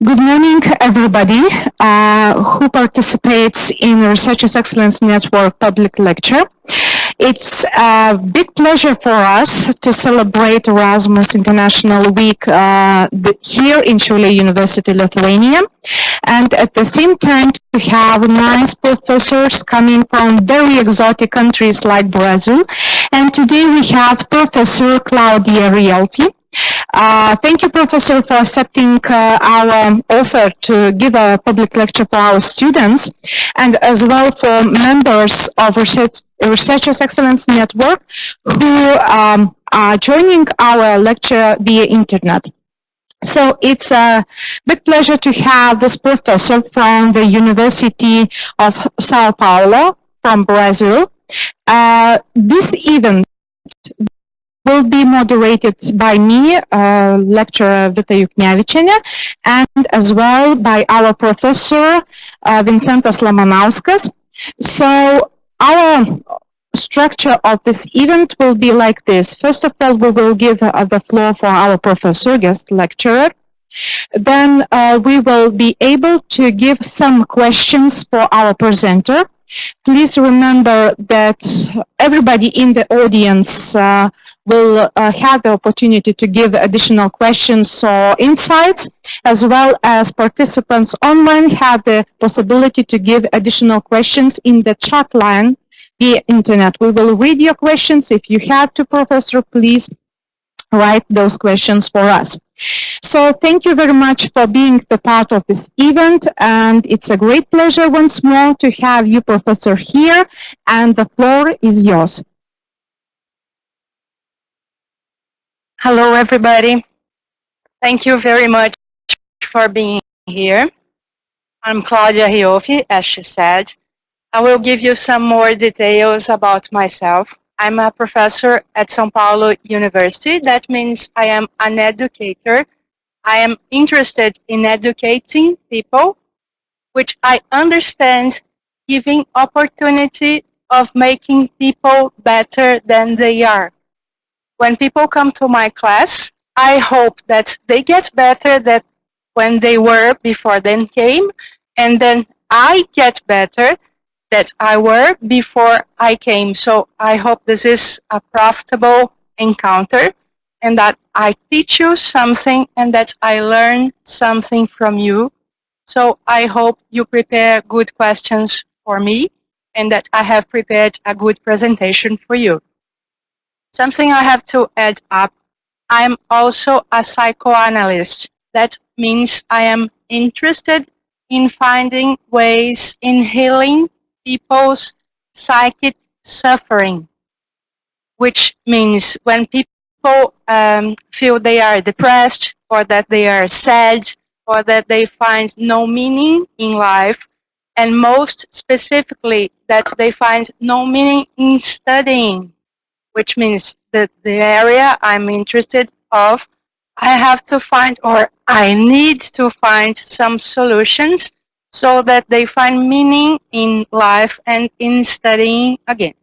Good morning, everybody who participates in Researchers Excellence Network public lecture. It's a big pleasure for us to celebrate Erasmus International Week here in Šiaulių University, Lithuania, and at the same time to have nice professors coming from very exotic countries like Brazil. And today we have Professor Claudia Riolfi. Thank you, Professor, for accepting our offer to give a public lecture for our students, and as well for members of Researchers Excellence Network who are joining our lecture via internet. So it's a big pleasure to have this professor from the University of Sao Paolo from Brazil. This event will be moderated by me, lecturer Vita Juknevičienė, and as well by our professor, Vincentas Lamanauskas. So our structure of this event will be like this. First of all, we will give the floor for our professor, guest lecturer. Then we will be able to give some questions for our presenter. Please remember that everybody in the audience will have the opportunity to give additional questions or insights, as well as participants online have the possibility to give additional questions in the chat line via internet. We will read your questions. If you have to, Professor, please write those questions for us. So thank you very much for being the part of this event, and it's a great pleasure once more to have you, Professor, here, and the floor is yours. Hello, everybody. Thank you very much for being here. I'm Claudia Riolfi, as she said. I will give you some more details about myself. I'm a professor at Sao Paolo University. That means I am an educator. I am interested in educating people, which I understand giving opportunity of making people better than they are. When people come to my class, I hope that they get better than when they were before they came, and then I get better that I were before I came. So I hope this is a profitable encounter, and that I teach you something and that I learn something from you. So I hope you prepare good questions for me and that I have prepared a good presentation for you. Something I have to add up, I'm also a psychoanalyst. That means I am interested in finding ways in healing people's psychic suffering, which means when people feel they are depressed, or that they are sad, or that they find no meaning in life, and most specifically that they find no meaning in studying, which means that the area I'm interested of, I have to find, or I need to find some solutions so that they find meaning in life and in studying again.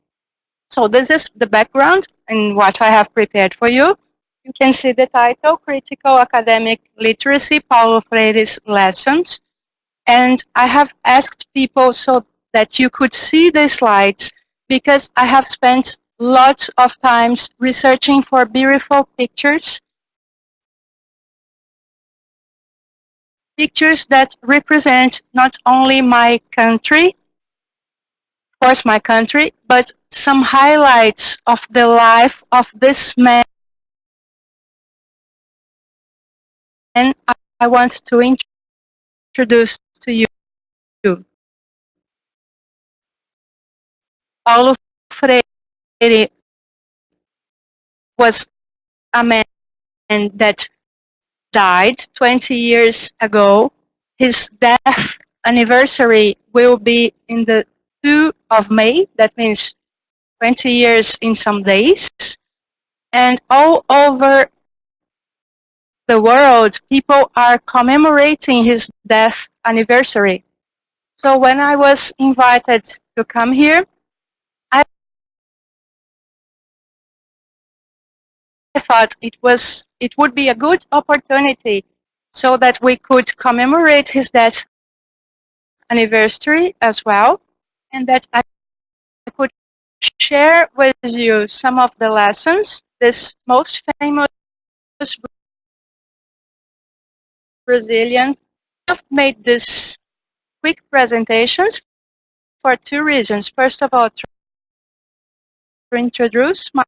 So this is the background and what I have prepared for you. You can see the title, Critical Academic Literacy, Paulo Freire's Lessons. And I have asked people so that you could see the slides, because I have spent lots of times researching for beautiful pictures that represent not only my country, of course my country, but some highlights of the life of this man I want to introduce to you. Paulo Freire was a man that died 20 years ago. His death anniversary will be in the 2 of May. That means 20 years in some days. And all over the world, people are commemorating his death anniversary. So when I was invited to come here, I thought it would be a good opportunity so that we could commemorate his death anniversary as well, and that I could share with you some of the lessons this most famous Brazilian have made this quick presentations for two reasons. First of all, to introduce my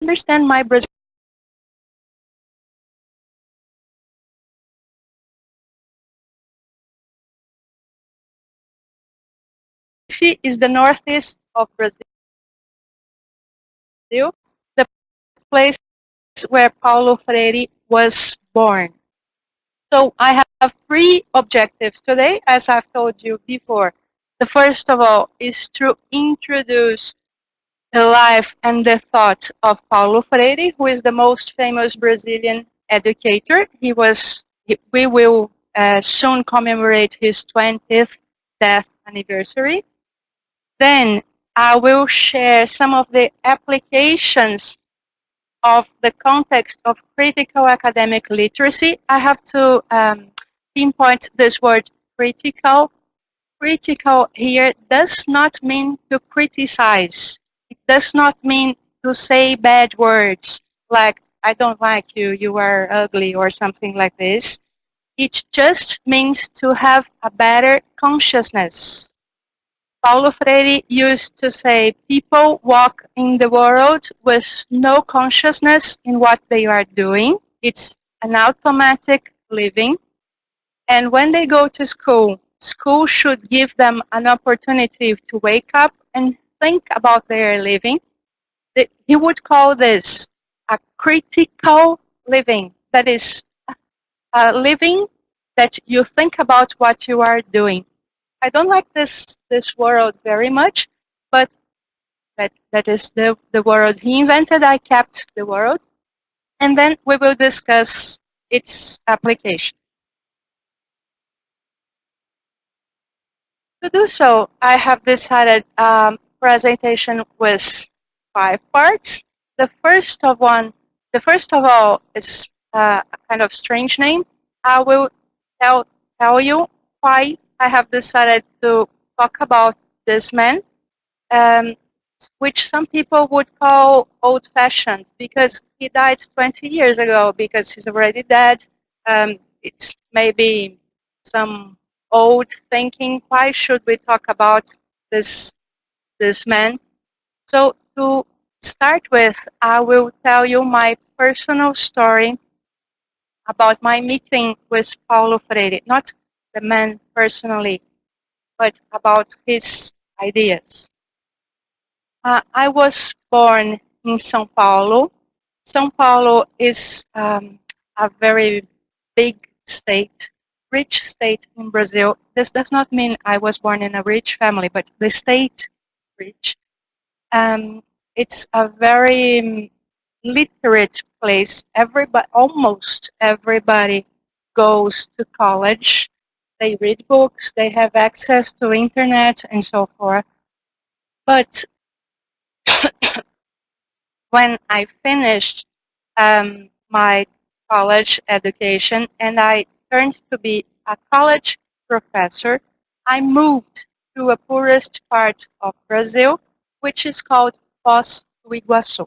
understand my Brazilian is the northeast of Brazil, the place where Paulo Freire was born. So I have three objectives today, as I've told you before. The first of all is to introduce the life and the thought of Paulo Freire, who is the most famous Brazilian educator. We will soon commemorate his 20th death anniversary. Then I will share some of the applications of the context of critical academic literacy. I have to pinpoint this word critical. Critical here does not mean to criticize. It does not mean to say bad words like, I don't like you, you are ugly, or something like this. It just means to have a better consciousness. Paulo Freire used to say, people walk in the world with no consciousness in what they are doing. It's an automatic living. And when they go to school, school should give them an opportunity to wake up and think about their living. He would call this a critical living. That is a living that you think about what you are doing. I don't like this world very much, but that is the world he invented. I kept the world. And then we will discuss its application. To do so, I have decided presentation with 5 parts. The first of all is a kind of strange name. I will tell you why I have decided to talk about this man, which some people would call old-fashioned, because he died 20 years ago, because he's already dead. It's maybe some old thinking. Why should we talk about this man? So to start with, I will tell you my personal story about my meeting with Paulo Freire, not the man personally, but about his ideas. I was born in Sao Paulo. Sao Paulo is a very big state, rich state in Brazil. This does not mean I was born in a rich family, but the state rich. It's a very literate place. Almost everybody goes to college. They read books, they have access to internet and so forth. But when I finished my college education and I turned to be a college professor, I moved to a poorest part of Brazil, which is called Foz do Iguaçu.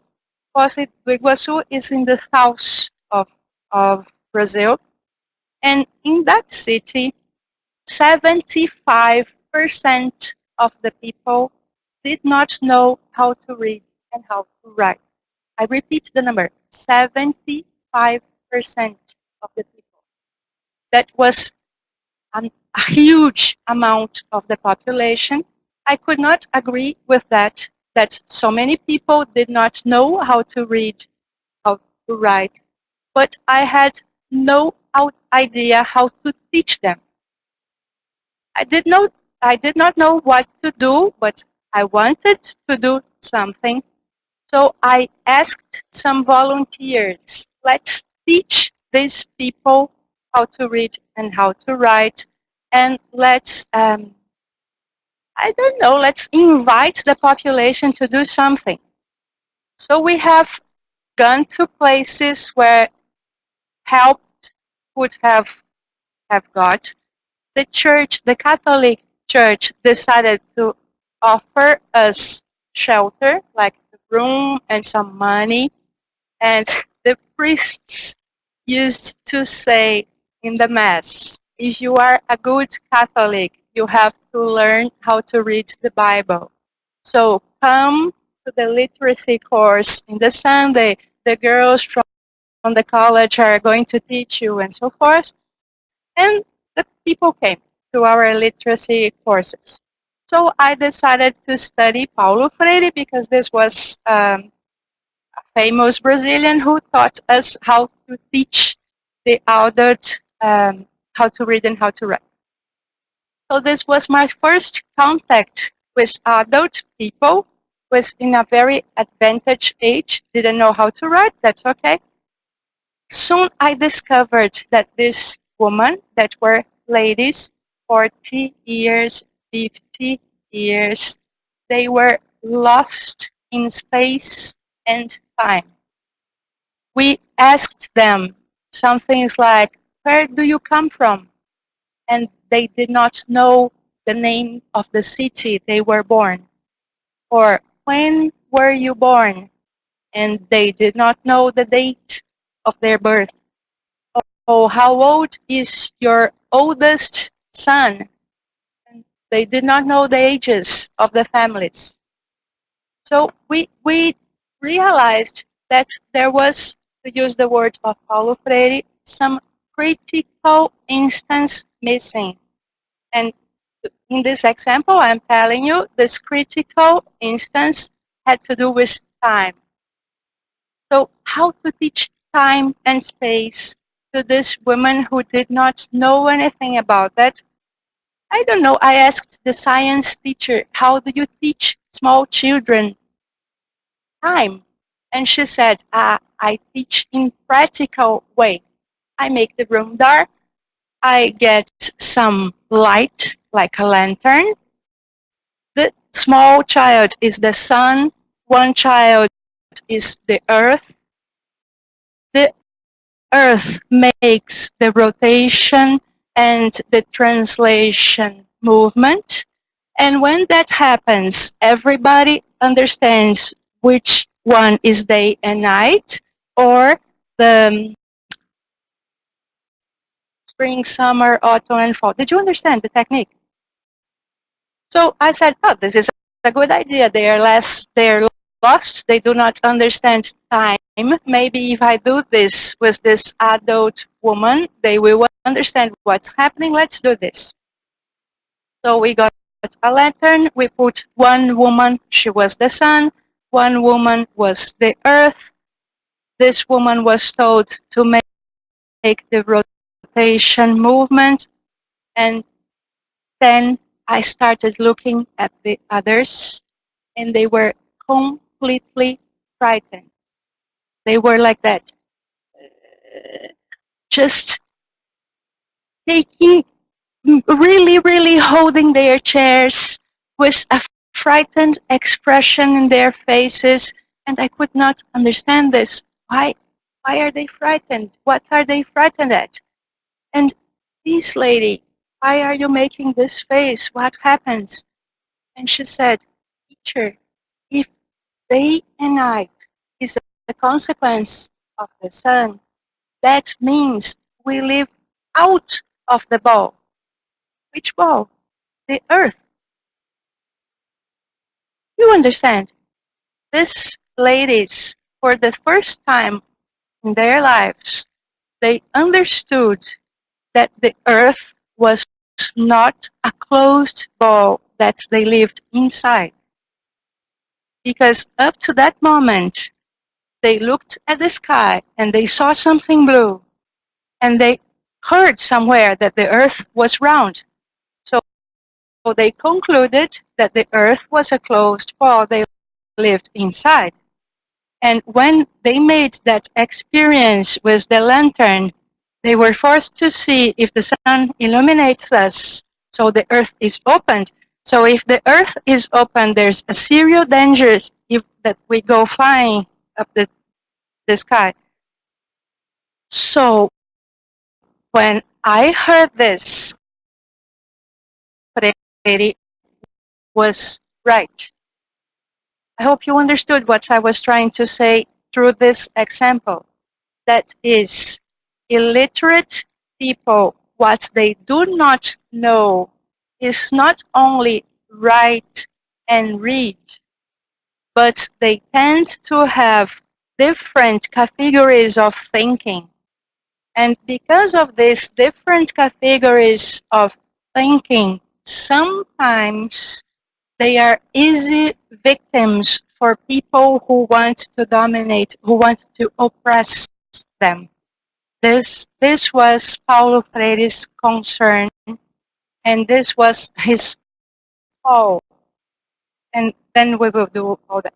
Foz do Iguaçu is in the south of Brazil, and in that city, 75% of the people did not know how to read and how to write. I repeat the number, 75% of the people. That was a huge amount of the population. I could not agree with that so many people did not know how to read, how to write, but I had no idea how to teach them. I did not know what to do, but I wanted to do something. So I asked some volunteers, let's teach these people how to read and how to write, and let's, I don't know, let's invite the population to do something. So we have gone to places where help would have got, the church, the Catholic Church, decided to offer us shelter, like a room and some money. And the priests used to say in the Mass, if you are a good Catholic, you have to learn how to read the Bible. So come to the literacy course in the Sunday. The girls from the college are going to teach you and so forth. And the people came to our literacy courses. So I decided to study Paulo Freire because this was a famous Brazilian who taught us how to teach the adult how to read and how to write. So this was my first contact with adult people, was in a very advantaged age, didn't know how to write, that's okay. Soon I discovered that this woman, that were ladies, 40 years, 50 years, they were lost in space and time. We asked them some things like, where do you come from? And they did not know the name of the city they were born. Or when were you born? And they did not know the date of their birth. Oh, how old is your oldest son? And they did not know the ages of the families. So we realized that there was, to use the word of Paulo Freire, some critical instance missing. And in this example, I'm telling you, this critical instance had to do with time. So how to teach time and space to this woman who did not know anything about that? I don't know. I asked the science teacher, how do you teach small children time? And she said, I teach in practical way. I make the room dark. I get some light, like a lantern. The small child is the sun. One child is the earth. The earth makes the rotation and the translation movement. And when that happens, everybody understands which one is day and night, or the spring, summer, autumn, and fall. Did you understand the technique? So I said, oh, this is a good idea. They're lost. They do not understand time. Maybe if I do this with this adult woman, they will understand what's happening. Let's do this. So we got a lantern. We put one woman, she was the sun. One woman was the earth. This woman was told to make the rotation movement. And then I started looking at the others, and they were completely frightened. They were like that, just taking, really, really holding their chairs with a frightened expression in their faces, and I could not understand this. Why are they frightened? What are they frightened at? And this lady, why are you making this face? What happens? And she said, teacher, if day and night is a consequence of the sun, that means we live out of the ball. Which ball? The earth. You understand? These ladies, for the first time in their lives, they understood that the earth was not a closed ball that they lived inside. Because up to that moment, they looked at the sky and they saw something blue, and they heard somewhere that the earth was round. So they concluded that the earth was a closed ball they lived inside. And when they made that experience with the lantern, they were forced to see if the sun illuminates us, so the earth is opened. So if the earth is open, there's a serious danger that we go flying up the sky. So When I heard this, Freire was right. I hope you understood what I was trying to say through this example. That is, illiterate people, what they do not know is not only write and read, but they tend to have different categories of thinking. And because of these different categories of thinking, sometimes they are easy victims for people who want to dominate, who want to oppress them. This was Paulo Freire's concern, and this was his call. And then we will do all that.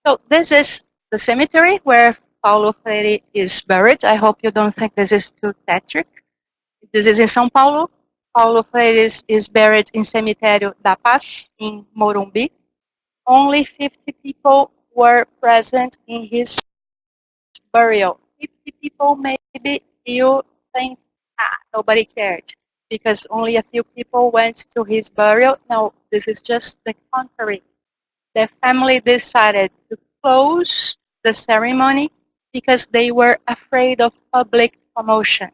So this is the cemetery where Paulo Freire is buried. I hope you don't think this is too theatric. This is in São Paulo. Paulo Freire is buried in Cemitério da Paz in Morumbi. Only 50 people were present in his burial. 50 people, maybe you think, nobody cared because only a few people went to his burial. No, this is just the contrary. The family decided to close the ceremony because they were afraid of public commotion.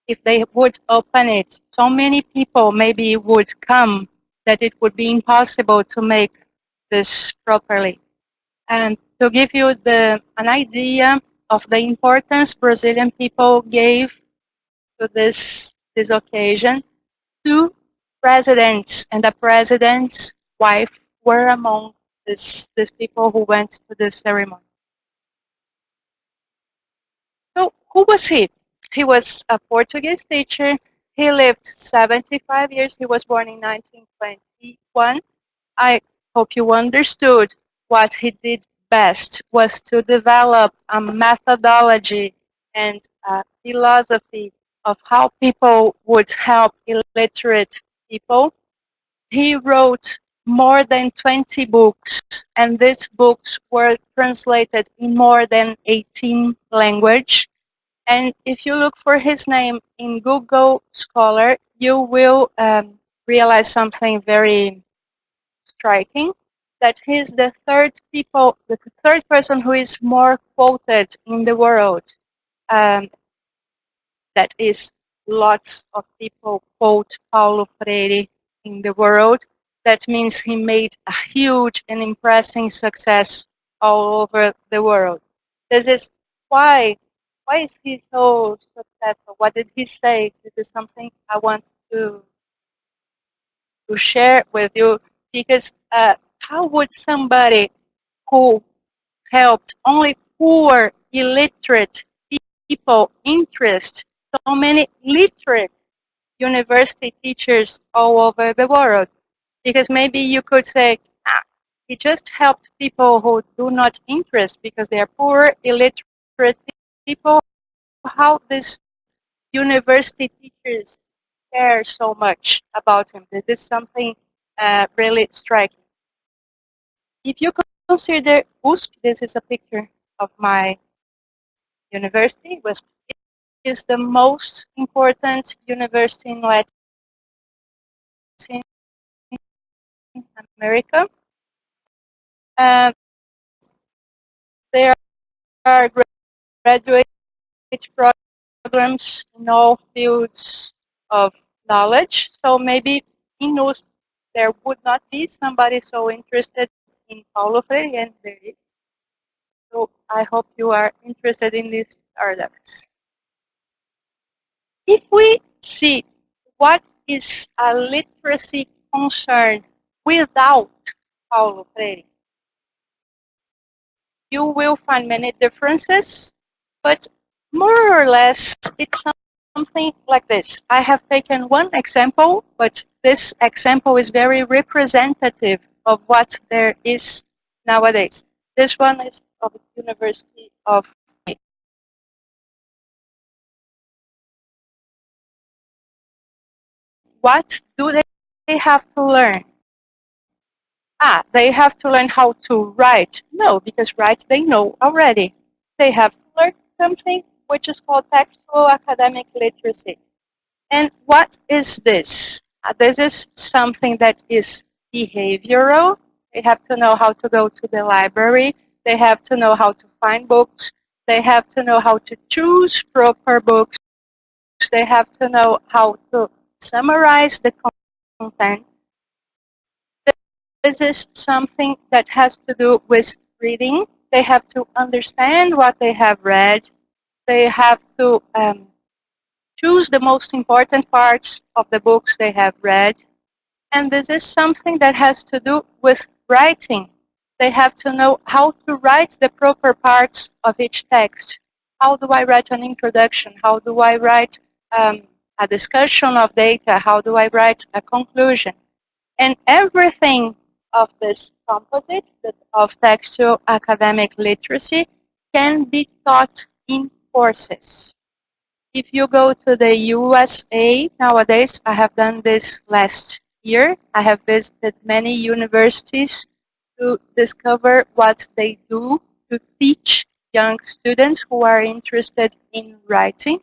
If they would open it, so many people maybe would come that it would be impossible to make this properly. And to give you an idea of the importance Brazilian people gave to this occasion, two presidents and the president's wife were among these people who went to this ceremony. So who was he? He was a Portuguese teacher. He lived 75 years. He was born in 1921. I hope you understood what he did best was to develop a methodology and a philosophy of how people would help illiterate people. He wrote more than 20 books, and these books were translated in more than 18 languages. And if you look for his name in Google Scholar, you will realize something very striking, that he's the third person who is more quoted in the world. Um, that is, lots of people quote Paulo Freire in the world. That means he made a huge and impressive success all over the world. This is why is he so successful? What did he say? This is something I want to share with you, because how would somebody who helped only poor, illiterate people interest so many literate university teachers all over the world? Because maybe you could say, he just helped people who do not interest because they are poor, illiterate people. How these university teachers care so much about him? This is something really striking. If you consider USP, this is a picture of my university. USP is the most important university in Latin America. There are graduate programs in all fields of knowledge. So maybe in USP there would not be somebody so interested in Paulo Freire, and there is. So I hope you are interested in these paradox. If we see what is a literacy concern without Paulo Freire, you will find many differences, but more or less it's something like this. I have taken one example, but this example is very representative of what there is nowadays. This one is of the University of what do they have to learn? They have to learn how to write. No, because write they know already. They have to learn something which is called textual academic literacy. And what is this? This is something that is behavioral. They have to know how to go to the library. They have to know how to find books. They have to know how to choose proper books. They have to know how to summarize the content. This is something that has to do with reading. They have to understand what they have read. They have to choose the most important parts of the books they have read. And this is something that has to do with writing. They have to know how to write the proper parts of each text. How do I write an introduction? How do I write a discussion of data? How do I write a conclusion? And everything of this composite of textual academic literacy can be taught in courses. If you go to the USA nowadays, I have done this last year. I have visited many universities to discover what they do to teach young students who are interested in writing.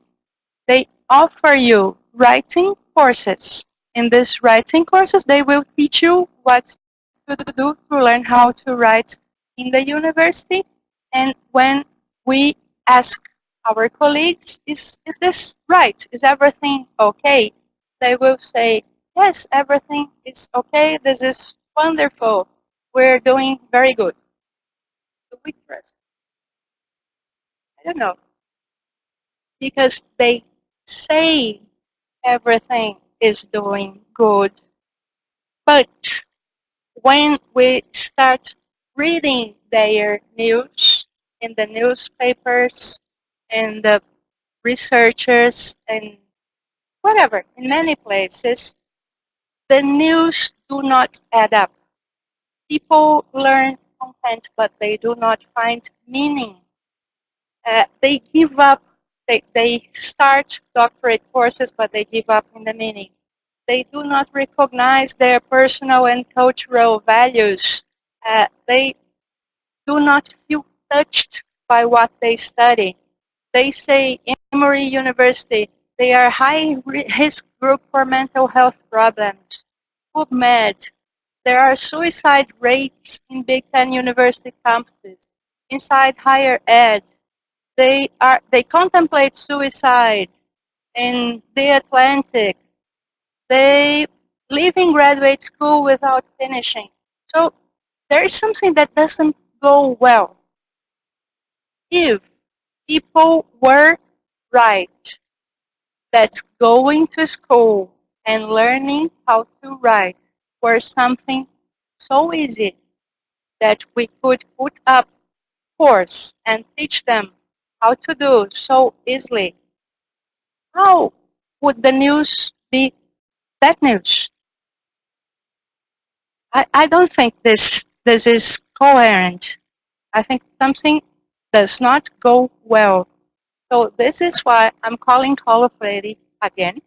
They offer you writing courses. In these writing courses, they will teach you what to do to learn how to write in the university. And when we ask our colleagues, is this right? Is everything okay? They will say, yes, everything is okay. This is wonderful. We're doing very good. Do we trust? I don't know. Because they say everything is doing good. But when we start reading their news in the newspapers and the researchers and whatever, in many places, the news do not add up. People learn content, but they do not find meaning. They give up. They start doctorate courses, but they give up in the meaning. They do not recognize their personal and cultural values. They do not feel touched by what they study. They say Emory University, they are high-risk group for mental health problems. PubMed, there are suicide rates in Big Ten university campuses. Inside higher ed, they contemplate suicide. In the Atlantic, they leave in graduate school without finishing. So there is something that doesn't go well. If people were right that going to school and learning how to write were something so easy that we could put up course and teach them how to do so easily, how would the news be that news? I don't think this is coherent. I think something does not go well. So this is why I'm calling Paulo Freire again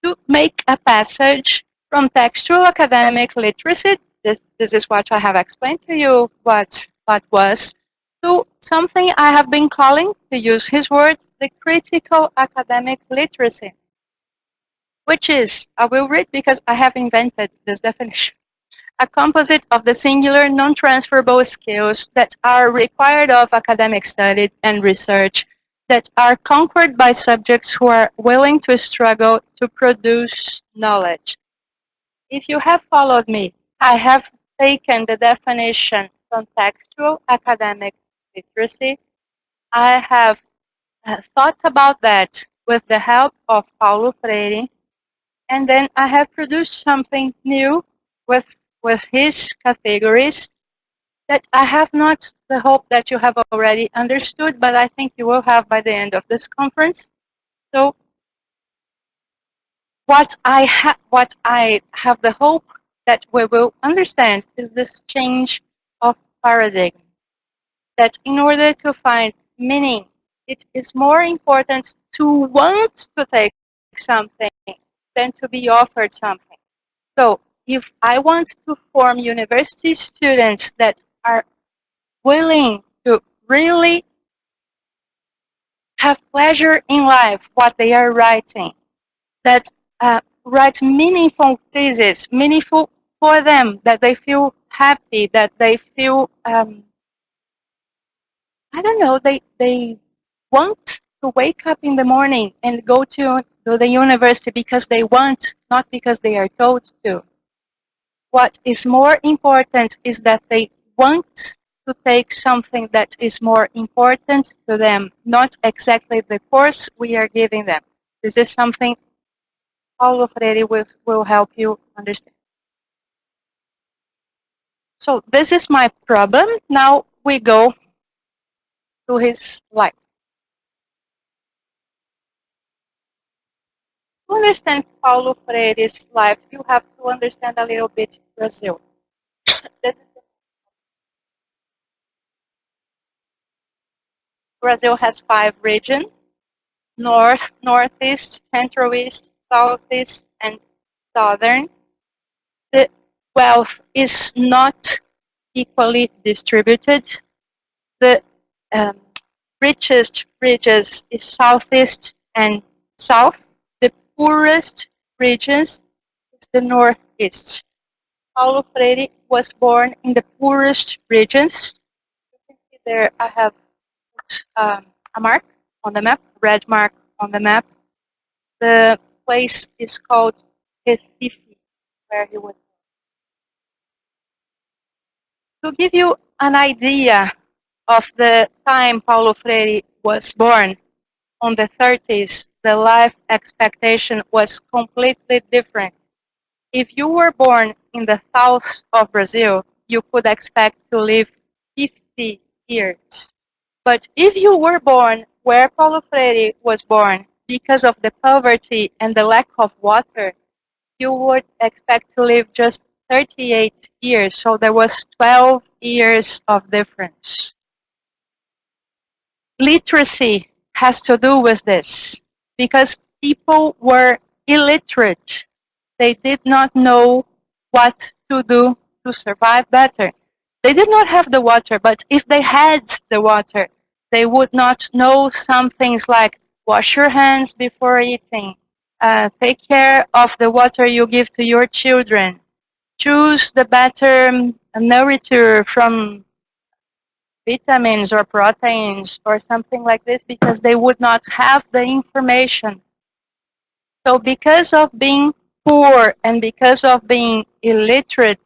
to make a passage from textual academic literacy. This is what I have explained to you what was, to something I have been calling, to use his word, the critical academic literacy, which is, I will read because I have invented this definition, a composite of the singular non-transferable skills that are required of academic study and research that are conquered by subjects who are willing to struggle to produce knowledge. If you have followed me, I have taken the definition from textual academic literacy. I have thought about that with the help of Paulo Freire, and then I have produced something new with his categories that I have not the hope that you have already understood, but I think you will have by the end of this conference. So what I have the hope that we will understand is this change of paradigm, that in order to find meaning, it is more important to want to take something than to be offered something. So if I want to form university students that are willing to really have pleasure in life, what they are writing, that write meaningful thesis, meaningful for them, that they feel happy, that they feel, I don't know, they want to wake up in the morning and go to the university because they want, not because they are told to. What is more important is that they want to take something that is more important to them, not exactly the course we are giving them. This is something Paulo Freire will help you understand. So this is my problem. Now we go to his life. To understand Paulo Freire's life, you have to understand a little bit Brazil. Brazil has 5 regions: North, Northeast, Central East, Southeast, and Southern. The wealth is not equally distributed. The richest regions is Southeast and South. The poorest regions is the Northeast. Paulo Freire was born in the poorest regions. You can see there I have put a mark on the map, red mark on the map. The place is called Recife, where he was born. To give you an idea of the time Paulo Freire was born, on the 30s, the life expectation was completely different. If you were born in the south of Brazil, you could expect to live 50 years. But if you were born where Paulo Freire was born, because of the poverty and the lack of water, you would expect to live just 38 years. So there was 12 years of difference. Literacy has to do with this, because people were illiterate. They did not know what to do to survive better. They did not have the water, but if they had the water, they would not know some things like wash your hands before eating, take care of the water you give to your children, choose the better nourishment from vitamins or proteins or something like this, because they would not have the information. So because of being poor and because of being illiterate,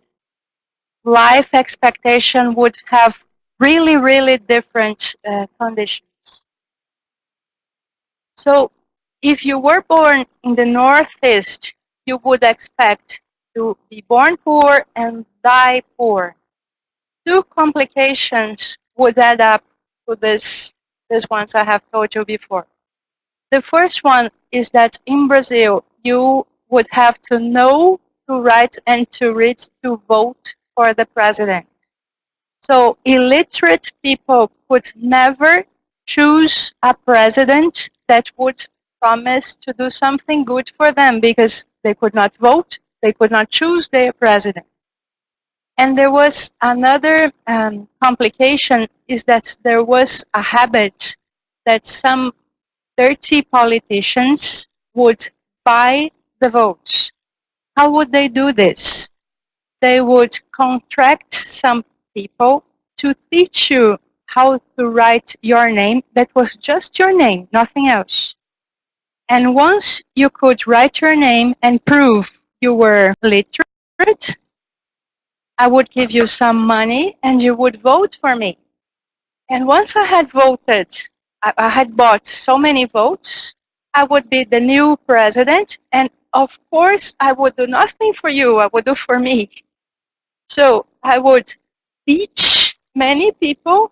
life expectation would have really, really different conditions. So if you were born in the Northeast, you would expect to be born poor and die poor. 2 complications would add up to these ones I have told you before. The first one is that in Brazil, you would have to know to write and to read to vote for the president. So illiterate people could never choose a president that would promise to do something good for them, because they could not vote, they could not choose their president. And there was another complication, is that there was a habit that some 30 politicians would buy the votes. How would they do this? They would contract some people to teach you how to write your name. That was just your name, nothing else. And once you could write your name and prove you were literate, I would give you some money and you would vote for me. And once I had voted, I had bought so many votes, I would be the new president. And of course, I would do nothing for you, I would do for me. So I would teach many people.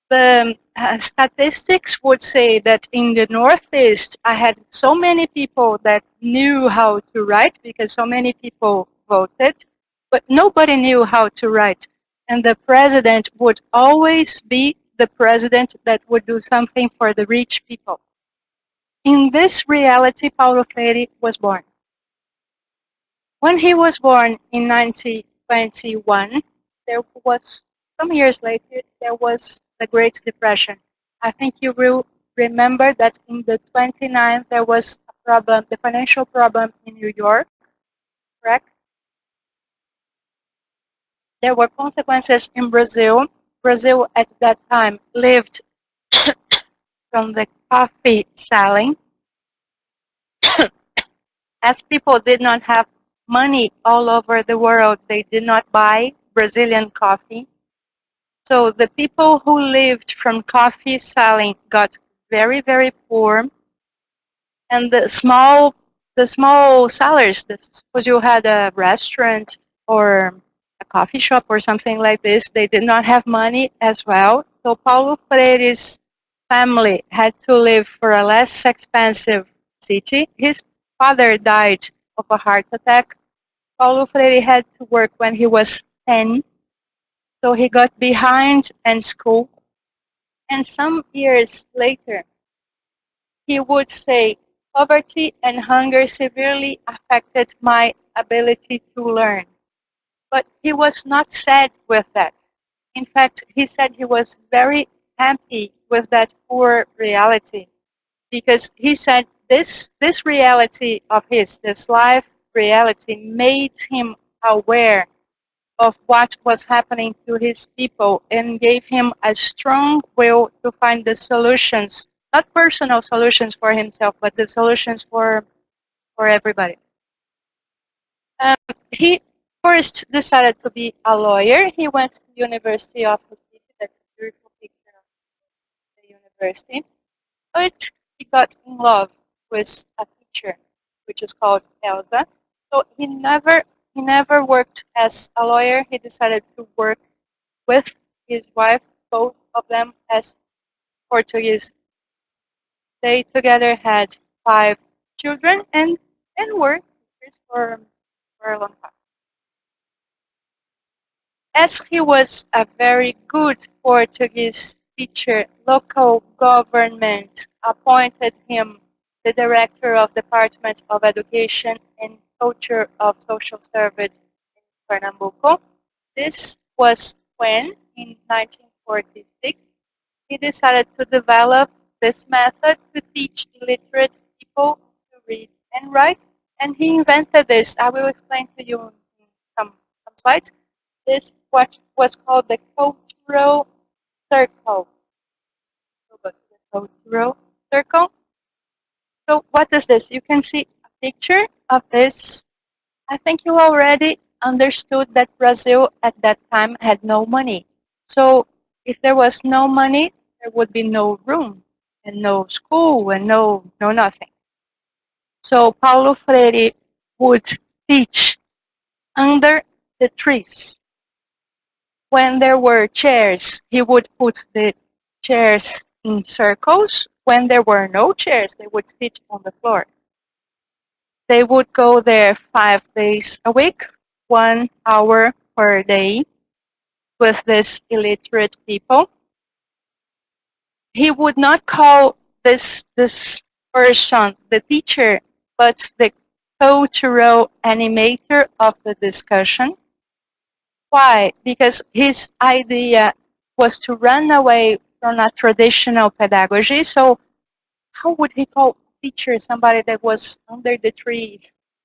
The statistics would say that in the Northeast, I had so many people that knew how to write, because so many people voted, but nobody knew how to write. And the president would always be the president that would do something for the rich people. In this reality, Paulo Freire was born. When he was born in 1921, there was, some years later, there was the Great Depression. I think you will remember that in the 29th, there was a problem, the financial problem in New York, correct? There were consequences in Brazil. Brazil at that time lived from the coffee selling. As people did not have money all over the world, they did not buy Brazilian coffee. So the people who lived from coffee selling got very, very poor. And the small sellers, suppose you had a restaurant or a coffee shop or something like this, they did not have money as well. So Paulo Freire's family had to live for a less expensive city. His father died of a heart attack. Paulo Freire had to work when he was 10, so he got behind in school. And some years later, he would say, poverty and hunger severely affected my ability to learn. But he was not sad with that. In fact, he said he was very happy with that poor reality, because he said this reality of his, this life reality, made him aware of what was happening to his people and gave him a strong will to find the solutions, not personal solutions for himself, but the solutions for everybody. He first decided to be a lawyer. He went to the University of Recife, that's a beautiful picture of the university. But he got in love with a teacher, which is called Elsa. So he never worked as a lawyer. He decided to work with his wife, both of them as Portuguese. They together had 5 children and were teachers for a long time. As he was a very good Portuguese teacher, local government appointed him the director of Department of Education and Culture of Social Service in Pernambuco. This was when, in 1946, he decided to develop this method to teach illiterate people to read and write, and he invented this. I will explain to you in some slides. This what was called the cultural circle. So go to the cultural circle. So what is this? You can see a picture of this. I think you already understood that Brazil at that time had no money. So if there was no money, there would be no room and no school and no nothing. So Paulo Freire would teach under the trees. When there were chairs, he would put the chairs in circles. When there were no chairs, they would sit on the floor. They would go there 5 days a week, 1 hour per day with these illiterate people. He would not call this person the teacher, but the cultural animator of the discussion. Why? Because his idea was to run away from a traditional pedagogy. So how would he call teacher somebody that was under the tree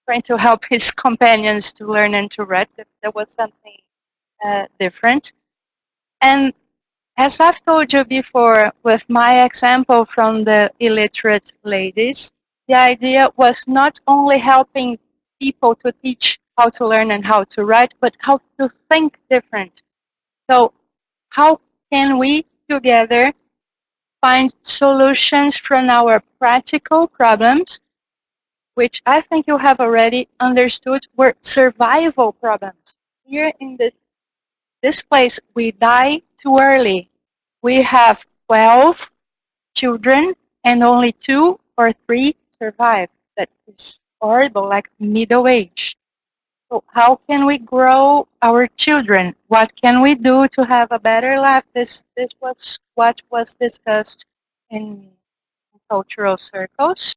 trying to help his companions to learn and to read? That was something different. And as I've told you before, with my example from the illiterate ladies, the idea was not only helping people to teach how to learn and how to write, but how to think different. So how can we together find solutions from our practical problems, which I think you have already understood were survival problems. Here in this place, we die too early. We have 12 children and only 2 or 3 survive. That is horrible, like middle age. So how can we grow our children? What can we do to have a better life? This was what was discussed in cultural circles.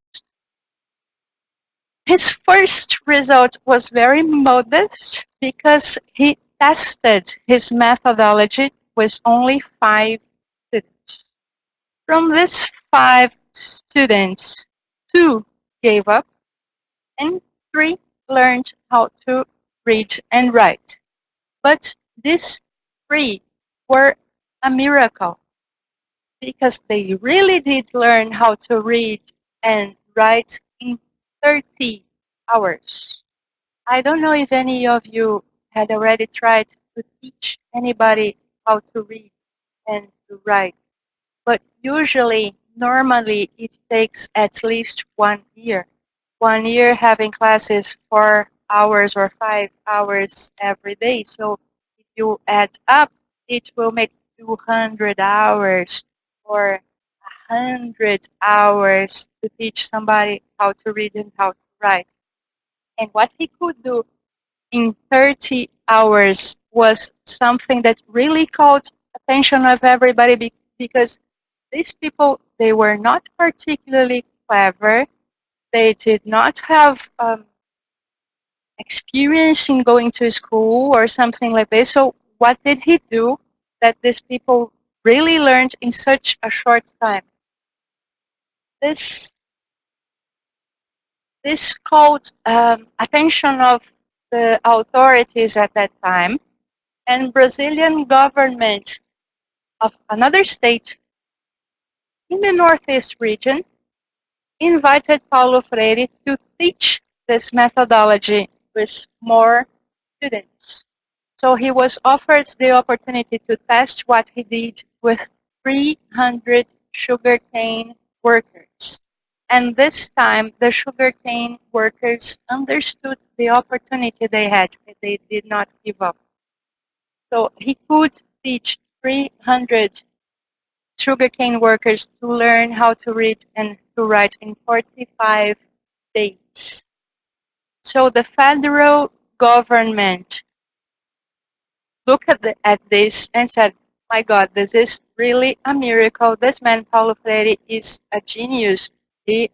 His first result was very modest because he tested his methodology with only 5 students. From these 5 students, 2 gave up and 3 learned how to read and write. But these 3 were a miracle because they really did learn how to read and write in 30 hours. I don't know if any of you had already tried to teach anybody how to read and to write, but usually, normally, it takes at least 1 year. 1 year having classes 4 hours or 5 hours every day. So if you add up, it will make 200 hours or 100 hours to teach somebody how to read and how to write. And what he could do in 30 hours was something that really caught attention of everybody because these people, they were not particularly clever. They did not have experience in going to school or something like this. So what did he do that these people really learned in such a short time? This this called attention of the authorities at that time, and Brazilian government of another state in the Northeast region invited Paulo Freire to teach this methodology with more students. So he was offered the opportunity to test what he did with 300 sugarcane workers. And this time, the sugarcane workers understood the opportunity they had, and they did not give up. So he could teach 300 sugarcane workers to learn how to read and to write in 45 days. So the federal government looked at this and said, my God, this is really a miracle. This man, Paulo Freire, is a genius. He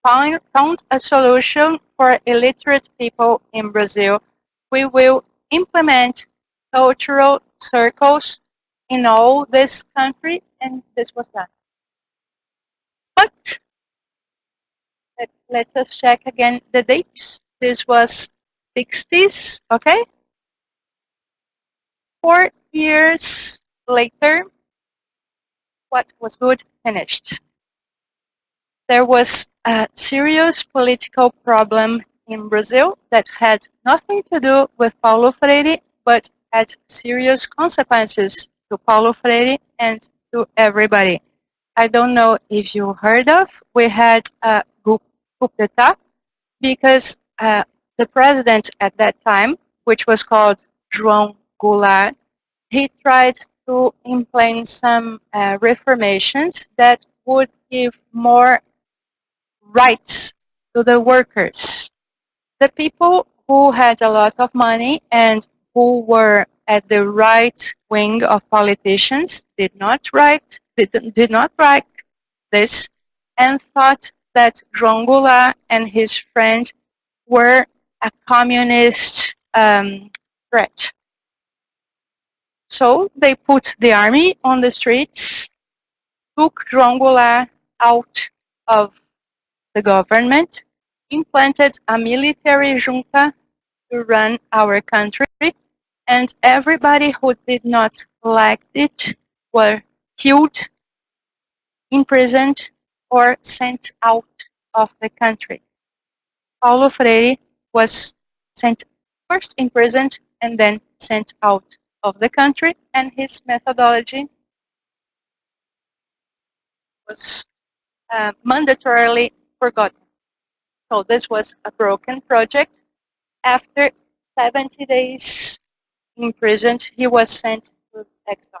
found a solution for illiterate people in Brazil. We will implement cultural circles in all this country, and this was done. But let us check again the dates. This was 60s, okay? 4 years later, what was good finished. There was a serious political problem in Brazil that had nothing to do with Paulo Freire, but had serious consequences to Paulo Freire and to everybody. I don't know if you heard of, we had a coup d'etat because the president at that time, which was called João Goulart, he tried to implement some reformations that would give more rights to the workers. The people who had a lot of money and who were at the right wing of politicians did not like this and thought that João Goulart and his friend were a communist threat. So they put the army on the streets, took João Goulart out of the government, implanted a military junta to run our country, and everybody who did not like it were killed, imprisoned, or sent out of the country. Paulo Freire was sent first imprisoned and then sent out of the country, and his methodology was mandatorily forgotten. So this was a broken project. After 70 days imprisoned, he was sent to exile.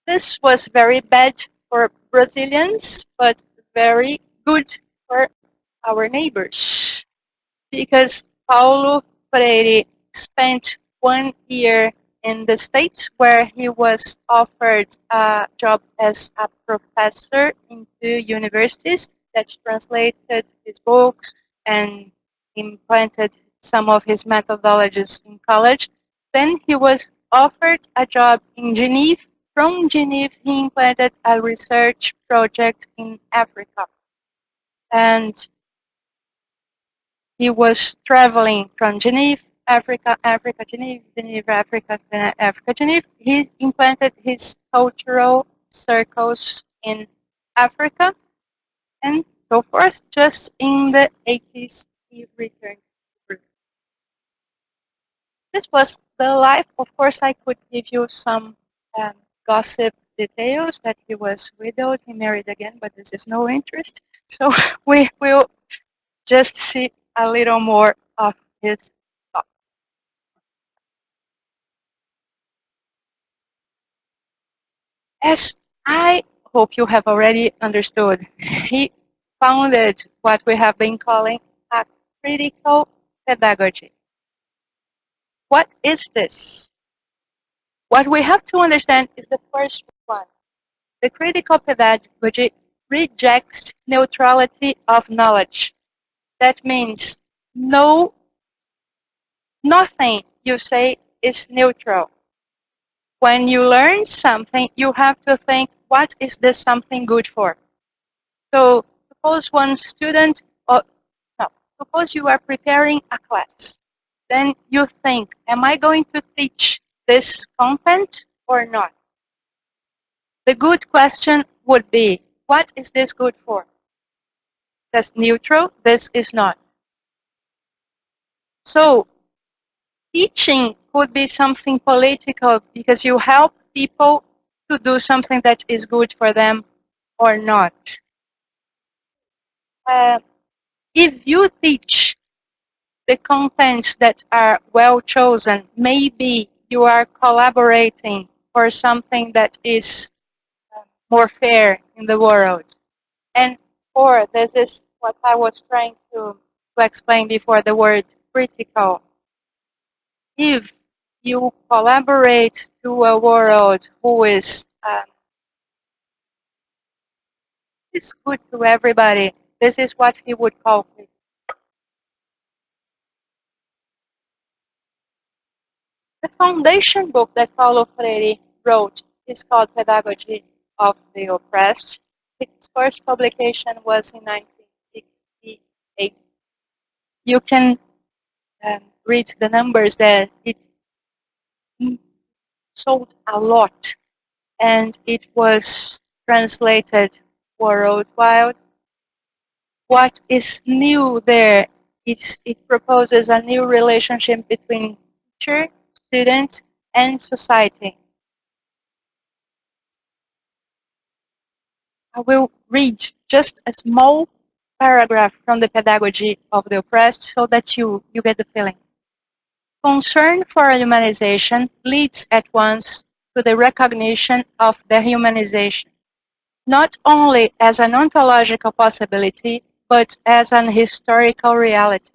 This was very bad for Brazilians, but very good for our neighbors, because Paulo Freire spent 1 year in the States where he was offered a job as a professor in 2 universities that translated his books and implanted some of his methodologies in college. Then he was offered a job in Geneva. From Geneva, he implanted a research project in Africa. And he was traveling from Geneva, Africa, Africa, Geneva, Geneva, Africa, Africa, Geneva. He implanted his cultural circles in Africa and so forth. Just in the 80s, he returned to Brazil. This was the life. Of course, I could give you some gossip details that he was widowed, he married again, but this is no interest. So we will just see a little more of his thought. As I hope you have already understood, he founded what we have been calling a critical pedagogy. What is this? What we have to understand is the first one. The critical pedagogy rejects neutrality of knowledge. That means nothing you say is neutral. When you learn something, you have to think, what is this something good for? So suppose one student, or no, suppose you are preparing a class. Then you think, am I going to teach this content or not? The good question would be, what is this good for? That's neutral, this is not. So teaching could be something political because you help people to do something that is good for them or not. If you teach the contents that are well chosen, maybe you are collaborating for something that is more fair in the world. And or this is what I was trying to explain before, the word critical. If you collaborate to a world who is good to everybody, this is what he would call critical. The foundation book that Paulo Freire wrote is called Pedagogy of the Oppressed. Its first publication was in 1968. You can read the numbers there. It sold a lot, and it was translated worldwide. What is new there? It proposes a new relationship between teacher, student, and society. I will read just a small paragraph from the Pedagogy of the Oppressed so that you get the feeling. Concern for humanization leads at once to the recognition of dehumanization, not only as an ontological possibility, but as an historical reality.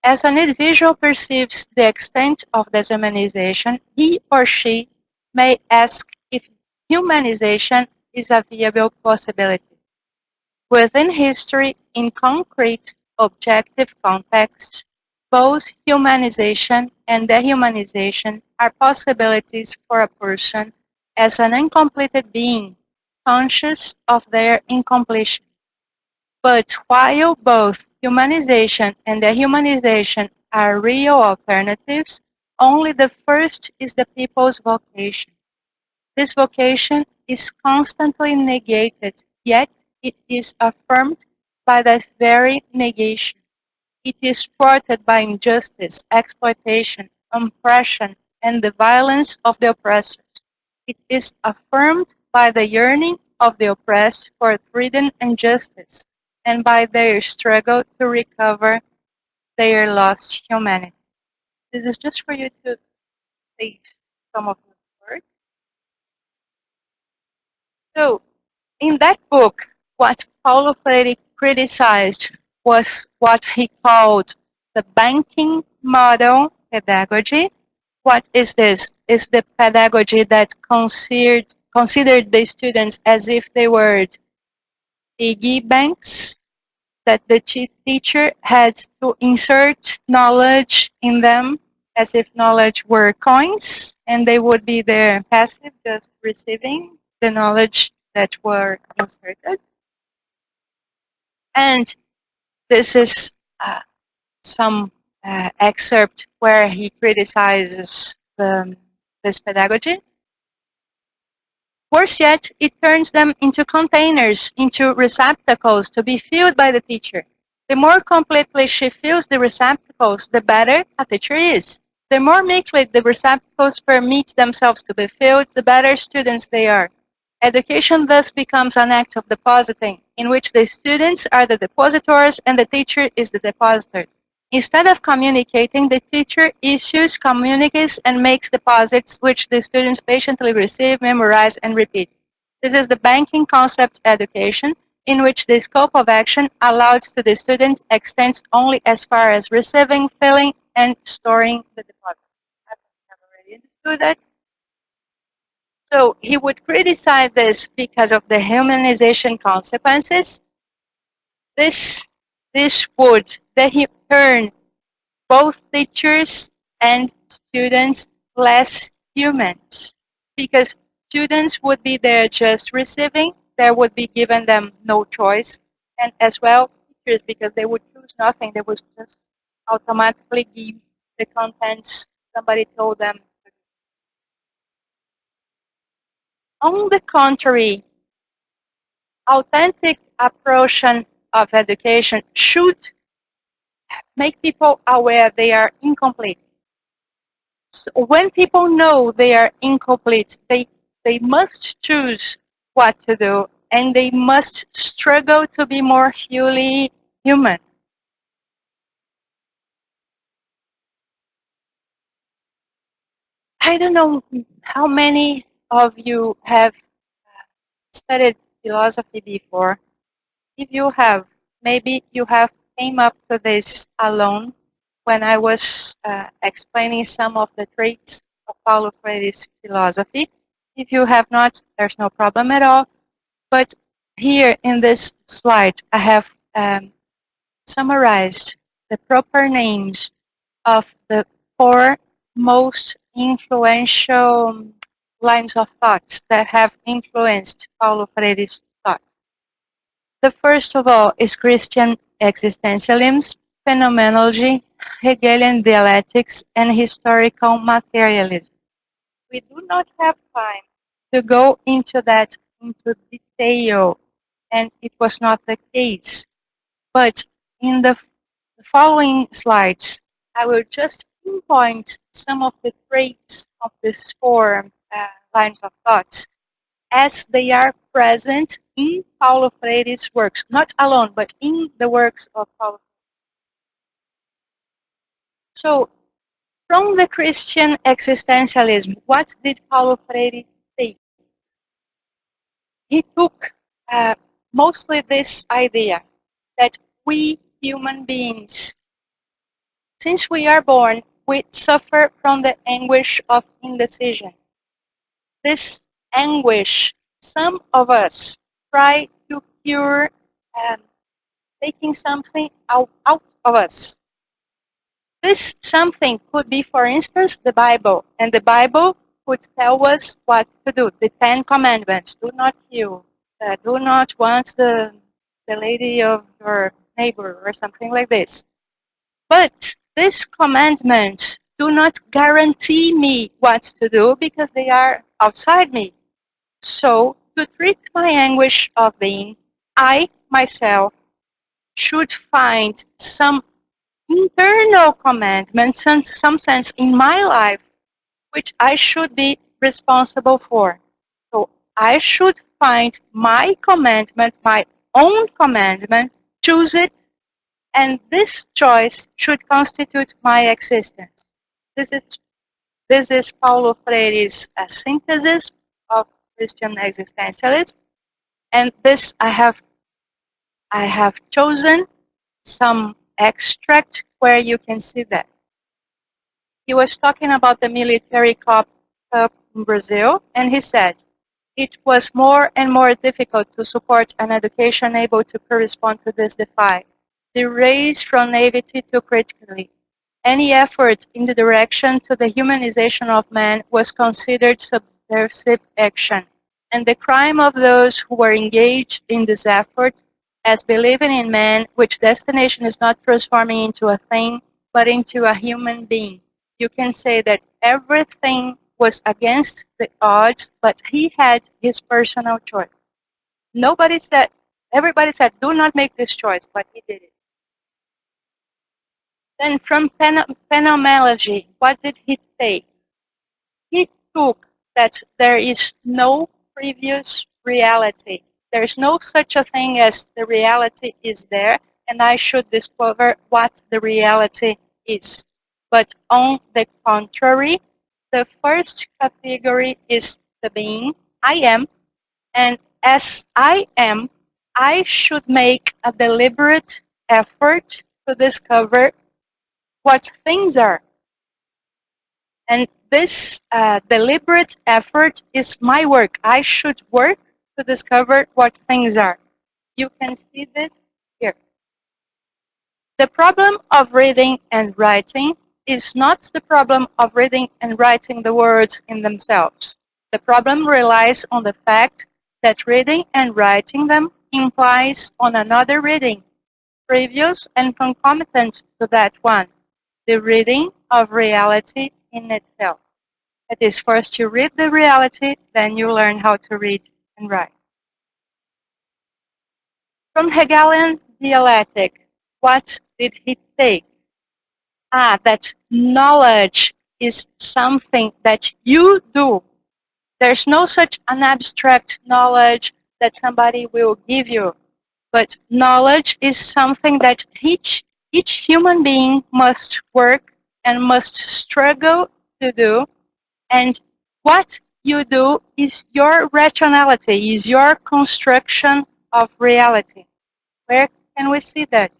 As an individual perceives the extent of deshumanization, he or she may ask if humanization is a viable possibility. Within history, in concrete, objective contexts, both humanization and dehumanization are possibilities for a person as an incompleted being, conscious of their incompletion. But while both humanization and dehumanization are real alternatives, only the first is the people's vocation. This vocation is constantly negated, yet it is affirmed by that very negation. It is thwarted by injustice, exploitation, oppression, and the violence of the oppressors. It is affirmed by the yearning of the oppressed for freedom and justice, and by their struggle to recover their lost humanity. This is just for you to taste some of the words. So, in that book, what Paulo Freire criticized was what he called the banking model pedagogy. What is this? Is the pedagogy that considered the students as if they were piggy banks that the teacher had to insert knowledge in them as if knowledge were coins, and they would be there passive, just receiving the knowledge that were inserted. And this is some excerpt where he criticizes this pedagogy. Worse yet, it turns them into containers, into receptacles to be filled by the teacher. The more completely she fills the receptacles, the better a teacher is. The more meekly the receptacles permit themselves to be filled, the better students they are. Education thus becomes an act of depositing, in which the students are the depositors and the teacher is the depositor. Instead of communicating, the teacher issues communiques and makes deposits, which the students patiently receive, memorize, and repeat. This is the banking concept education, in which the scope of action allowed to the students extends only as far as receiving, filling, and storing the deposit. I think I've already understood that. So he would criticize this because of the humanization consequences. This would turn both teachers and students less humans, because students would be there just receiving, there would be given them no choice, and as well teachers, because they would choose nothing, they would just automatically give the contents somebody told them. On the contrary, authentic approach of education should make people aware they are incomplete. So when people know they are incomplete, they must choose what to do, and they must struggle to be more fully human. I don't know how many of you have studied philosophy before. If you have, maybe you have came up to this alone when I was explaining some of the traits of Paulo Freire's philosophy. If you have not, there's no problem at all. But here in this slide, I have summarized the proper names of the 4 most influential lines of thoughts that have influenced Paulo Freire's thought. The first of all is Christian existentialism, phenomenology, Hegelian dialectics, and historical materialism. We do not have time to go into that into detail, and it was not the case. But in the following slides, I will just pinpoint some of the traits of these 4 lines of thoughts as they are present in Paulo Freire's works, not alone, but in the works of Paulo. So, from the Christian existentialism, what did Paulo Freire say? He took mostly this idea that we human beings, since we are born, we suffer from the anguish of indecision. This anguish, some of us try to cure taking something out of us. This something could be, for instance, the Bible, and the Bible would tell us what to do. The 10 Commandments: do not kill, do not want the lady of your neighbor, or something like this. But these commandments do not guarantee me what to do because they are outside me. So, to treat my anguish of being, I myself should find some internal commandments in some sense in my life which I should be responsible for. So I should find my commandment, my own commandment, choose it, and this choice should constitute my existence. This is Paulo Freire's synthesis of Christian existentialism, and this I have chosen some extract where you can see that. He was talking about the military cup in Brazil, and he said, it was more and more difficult to support an education able to correspond to this defy. The race from naivety to critically. Any effort in the direction to the humanization of man was considered subversive action, and the crime of those who were engaged in this effort as believing in man, which destination is not transforming into a thing, but into a human being. You can say that everything was against the odds, but he had his personal choice. Nobody said, everybody said, do not make this choice, but he did it. Then from phenomenology, what did he take? He took that there is no previous reality. There's no such a thing as the reality is there, and I should discover what the reality is. But on the contrary, the first category is the being, I am, and as I am, I should make a deliberate effort to discover what things are. And this deliberate effort is my work. I should work to discover what things are. You can see this here. The problem of reading and writing is not the problem of reading and writing the words in themselves. The problem relies on the fact that reading and writing them implies on another reading, previous and concomitant to that one, the reading of reality in itself. It is first you read the reality, then you learn how to read and write. From Hegelian dialectic, what did he take? That knowledge is something that you do. There's no such an abstract knowledge that somebody will give you. But knowledge is something that each human being must work and must struggle to do. And what you do is your rationality, is your construction of reality. Where can we see that?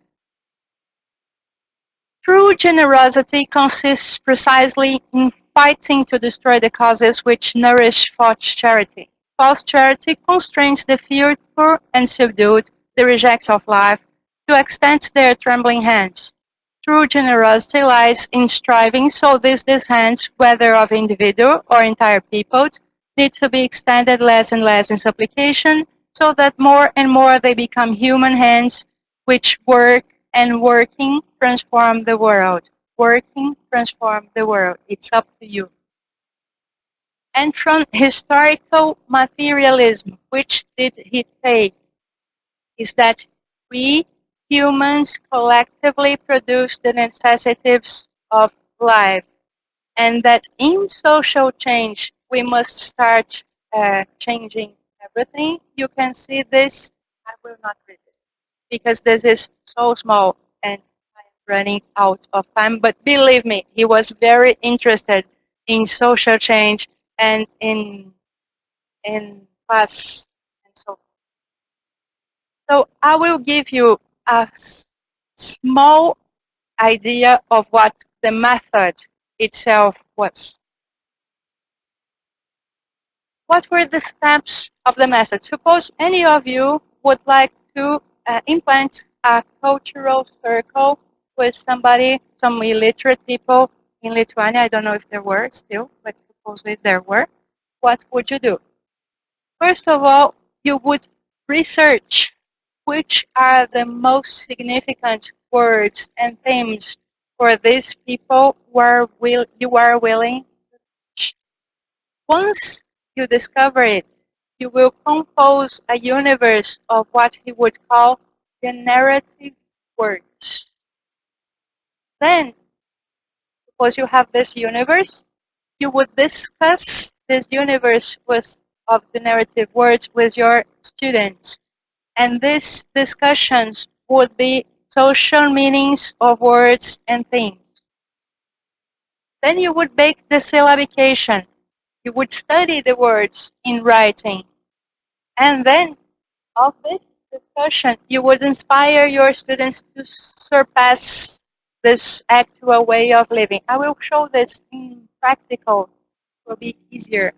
True generosity consists precisely in fighting to destroy the causes which nourish false charity. False charity constrains the fearful and subdued, the rejects of life, to extend their trembling hands. True generosity lies in striving so these hands, whether of individual or entire peoples, need to be extended less and less in supplication, so that more and more they become human hands which work and working transform the world. Working transform the world. It's up to you. And from historical materialism, which did he take? Is that we humans collectively produce the necessities of life, and that in social change we must start changing everything. You can see this. I will not read it because this is so small and I'm running out of time. But believe me, he was very interested in social change and in class and so forth. So I will give you a small idea of what the method itself was. What were the steps of the method? Suppose any of you would like to implant a cultural circle with somebody, some illiterate people in Lithuania. I don't know if there were still, but supposedly there were. What would you do? First of all, you would research which are the most significant words and themes for these people where you are willing to teach. Once you discover it, you will compose a universe of what he would call generative words. Then, suppose you have this universe, you would discuss this universe of generative words with your students. And these discussions would be social meanings of words and things. Then you would make the syllabication. You would study the words in writing. And then, of this discussion, you would inspire your students to surpass this actual way of living. I will show this in practical. It will be easier.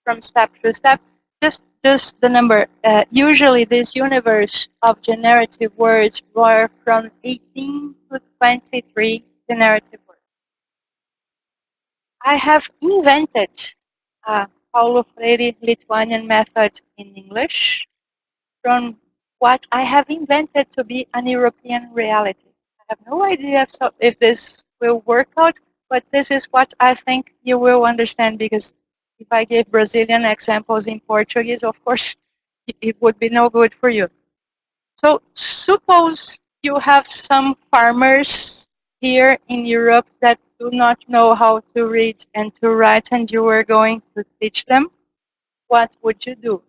from step to step. Just the number. Usually, this universe of generative words were from 18 to 23 generative words. I have invented Paulo Freire Lithuanian method in English from what I have invented to be an European reality. I have no idea if this will work out, but this is what I think you will understand, because if I give Brazilian examples in Portuguese, of course, it would be no good for you. So suppose you have some farmers here in Europe that do not know how to read and to write, and you were going to teach them. What would you do?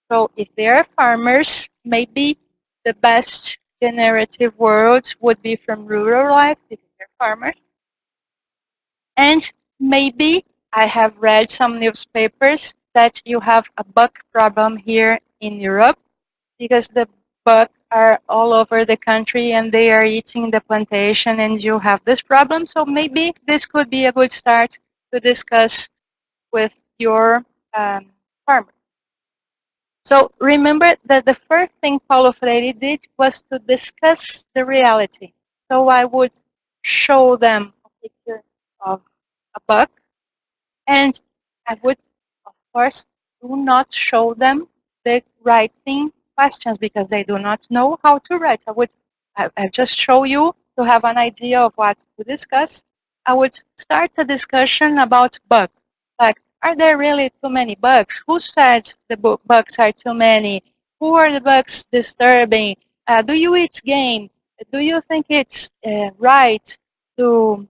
So if they are farmers, maybe the best generative words would be from rural life, because they're farmers. And maybe I have read some newspapers that you have a buck problem here in Europe, because the buck are all over the country and they are eating the plantation, and you have this problem. So maybe this could be a good start to discuss with your farmer. So remember that the first thing Paulo Freire did was to discuss the reality. So I would show them a picture of a buck, and I would, of course, do not show them the writing questions, because they do not know how to write. I just show you to have an idea of what to discuss. I would start a discussion about bugs. Like, are there really too many bugs? Who said the bugs are too many? Who are the bugs disturbing? Do you eat game? Do you think it's right to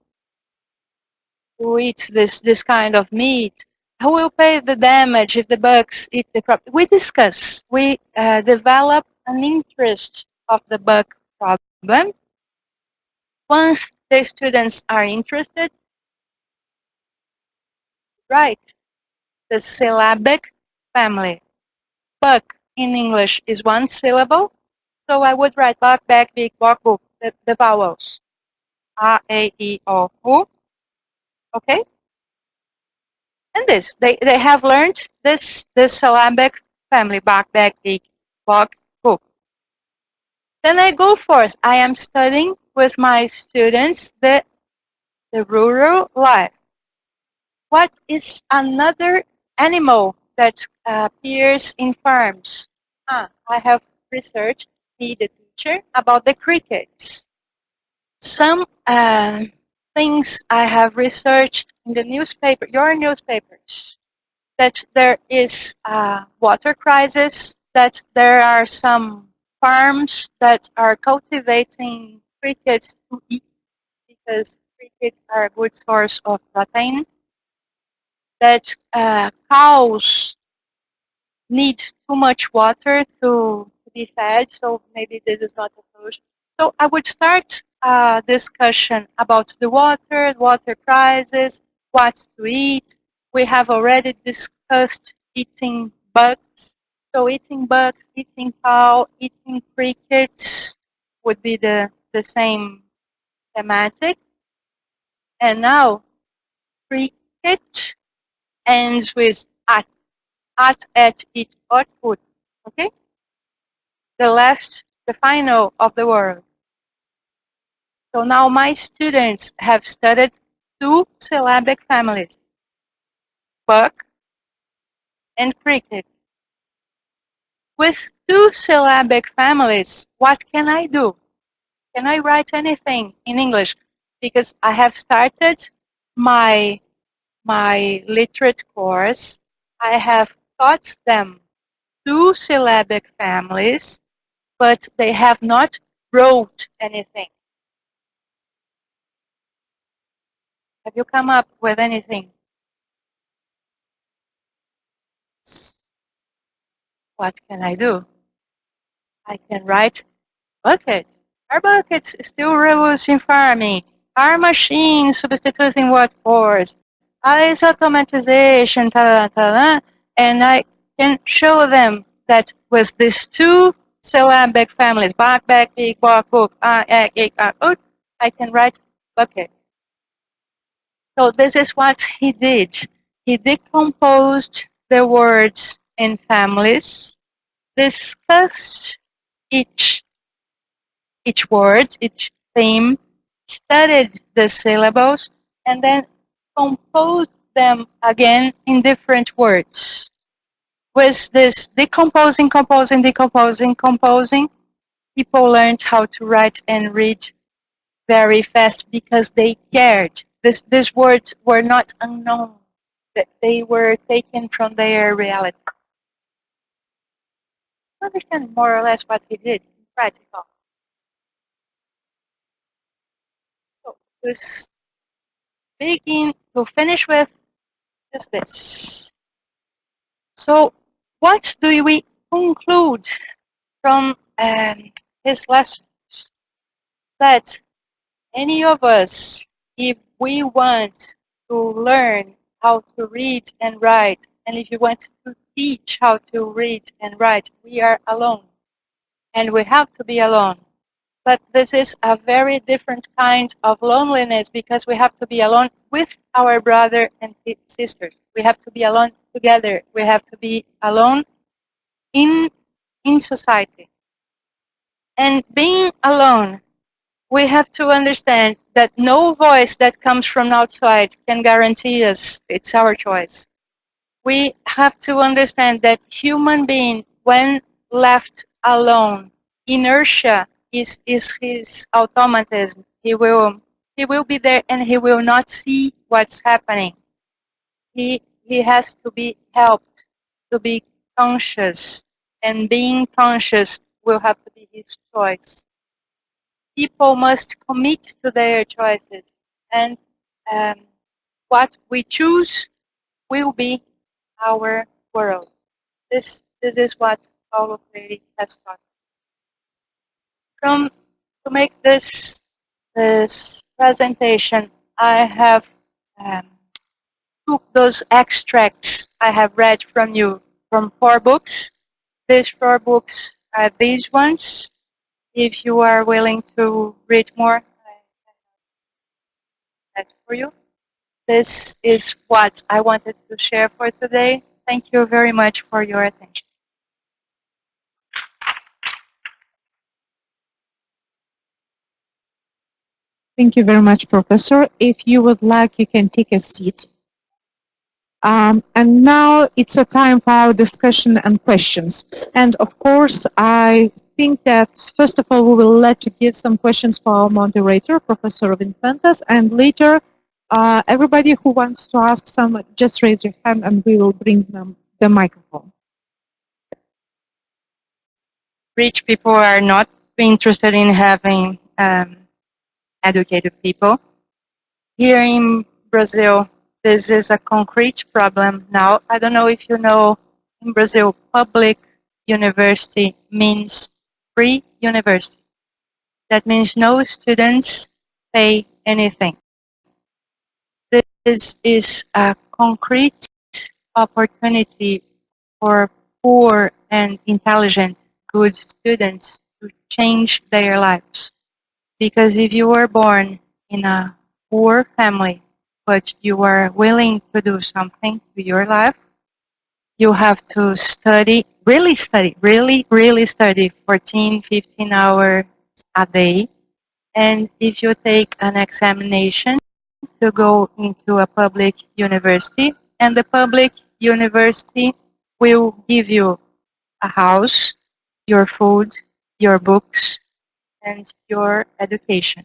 eat this kind of meat? Who will pay the damage if the bugs eat the crop? We discuss. We develop an interest of the bug problem. Once the students are interested, write the syllabic family. Bug in English is one syllable, so I would write bug, bag, big, bog, book, the vowels. A, E, I, O, U. Okay? And this, they have learned this syllabic family, bug, bag, big, bog, book. Then I go forth. I am studying with my students the rural life. What is another animal that appears in farms? I have researched, be the teacher, about the crickets. Some things I have researched in the newspaper, your newspapers, that there is a water crisis, that there are some farms that are cultivating crickets to eat, because crickets are a good source of protein, that cows need too much water to be fed, so maybe this is not a solution. So I would start a discussion about the water crisis, what to eat. We have already discussed eating bugs. So eating bugs, eating cow, eating crickets would be the same thematic. And now cricket ends with at, it, or put. Okay? The final of the word. So now my students have studied two syllabic families, bug and cricket. With two syllabic families, what can I do? Can I write anything in English? Because I have started my literate course. I have taught them two syllabic families, but they have not wrote anything. Have you come up with anything? What can I do? I can write bucket. Are buckets still rules in farming? Are machines substituting workforce? Is automatization, and I can show them that with these two syllabic families, bag, bag, big, bog, book, egg, I can write bucket. So this is what he did. he decomposed the words in families, discussed each word, each theme, studied the syllables, and then composed them again in different words. With this decomposing, composing, people learned how to write and read very fast because they cared. These words were not unknown, that they were taken from their reality. I understand more or less what he did in practical. So to finish with is this. So what do we conclude from his lessons? That any of us, if we want to learn how to read and write, and if you want to teach how to read and write, we are alone. And we have to be alone. But this is a very different kind of loneliness because we have to be alone with our brother and sisters. We have to be alone together. We have to be alone in society. And being alone, we have to understand that no voice that comes from outside can guarantee us it's our choice. We have to understand that human being, when left alone, inertia is his automatism. He will be there and he will not see what's happening. He has to be helped to be conscious, and being conscious will have to be his choice. People must commit to their choices, and what we choose will be our world. This is what Paulo Freire has taught. To make this presentation, I have took those extracts I have read from you from 4 books. These 4 books are these ones. If you are willing to read more, I have that for you. This is what I wanted to share for today. Thank you very much for your attention. Thank you very much, Professor. If you would like, you can take a seat. And now it's a time for our discussion and questions. And of course, I think that first of all, we will let you give some questions for our moderator, Professor Vincentas, and later, everybody who wants to ask some, just raise your hand and we will bring them the microphone. Rich people are not interested in having educated people. Here in Brazil, this is a concrete problem now. I don't know if you know, in Brazil, public university means free university. That means no students pay anything. This is a concrete opportunity for poor and intelligent, good students to change their lives. Because if you were born in a poor family, but you are willing to do something to your life, you have to study, really study, really study 14, 15 hours a day. And if you take an examination to go into a public university, and the public university will give you a house, your food, your books, and your education.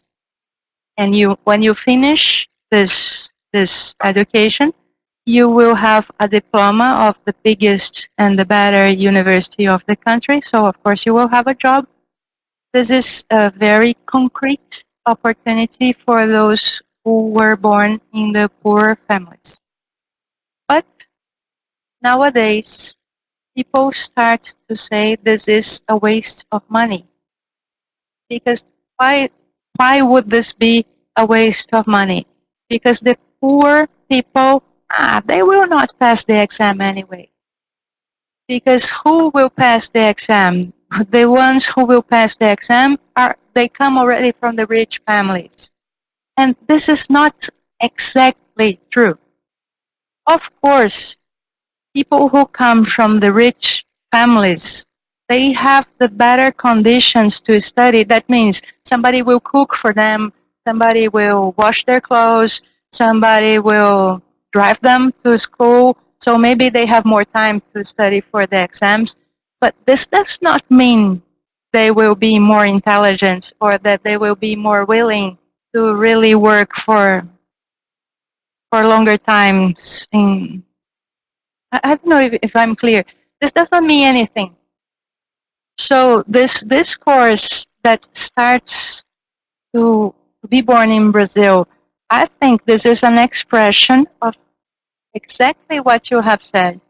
And when you finish this education, you will have a diploma of the biggest and the better university of the country. So of course you will have a job. This is a very concrete opportunity for those who were born in the poor families. But nowadays, people start to say this is a waste of money. Because why would this be a waste of money? Because the poor people, they will not pass the exam anyway. Because who will pass the exam? The ones who will pass the exam they come already from the rich families. And this is not exactly true. Of course, people who come from the rich families, they have the better conditions to study. That means somebody will cook for them, somebody will wash their clothes, somebody will drive them to school. So maybe they have more time to study for the exams. But this does not mean they will be more intelligent or that they will be more willing to really work for longer times. I don't know if I'm clear. This does not mean anything. So this course that starts to be born in Brazil, I think this is an expression of exactly what you have said.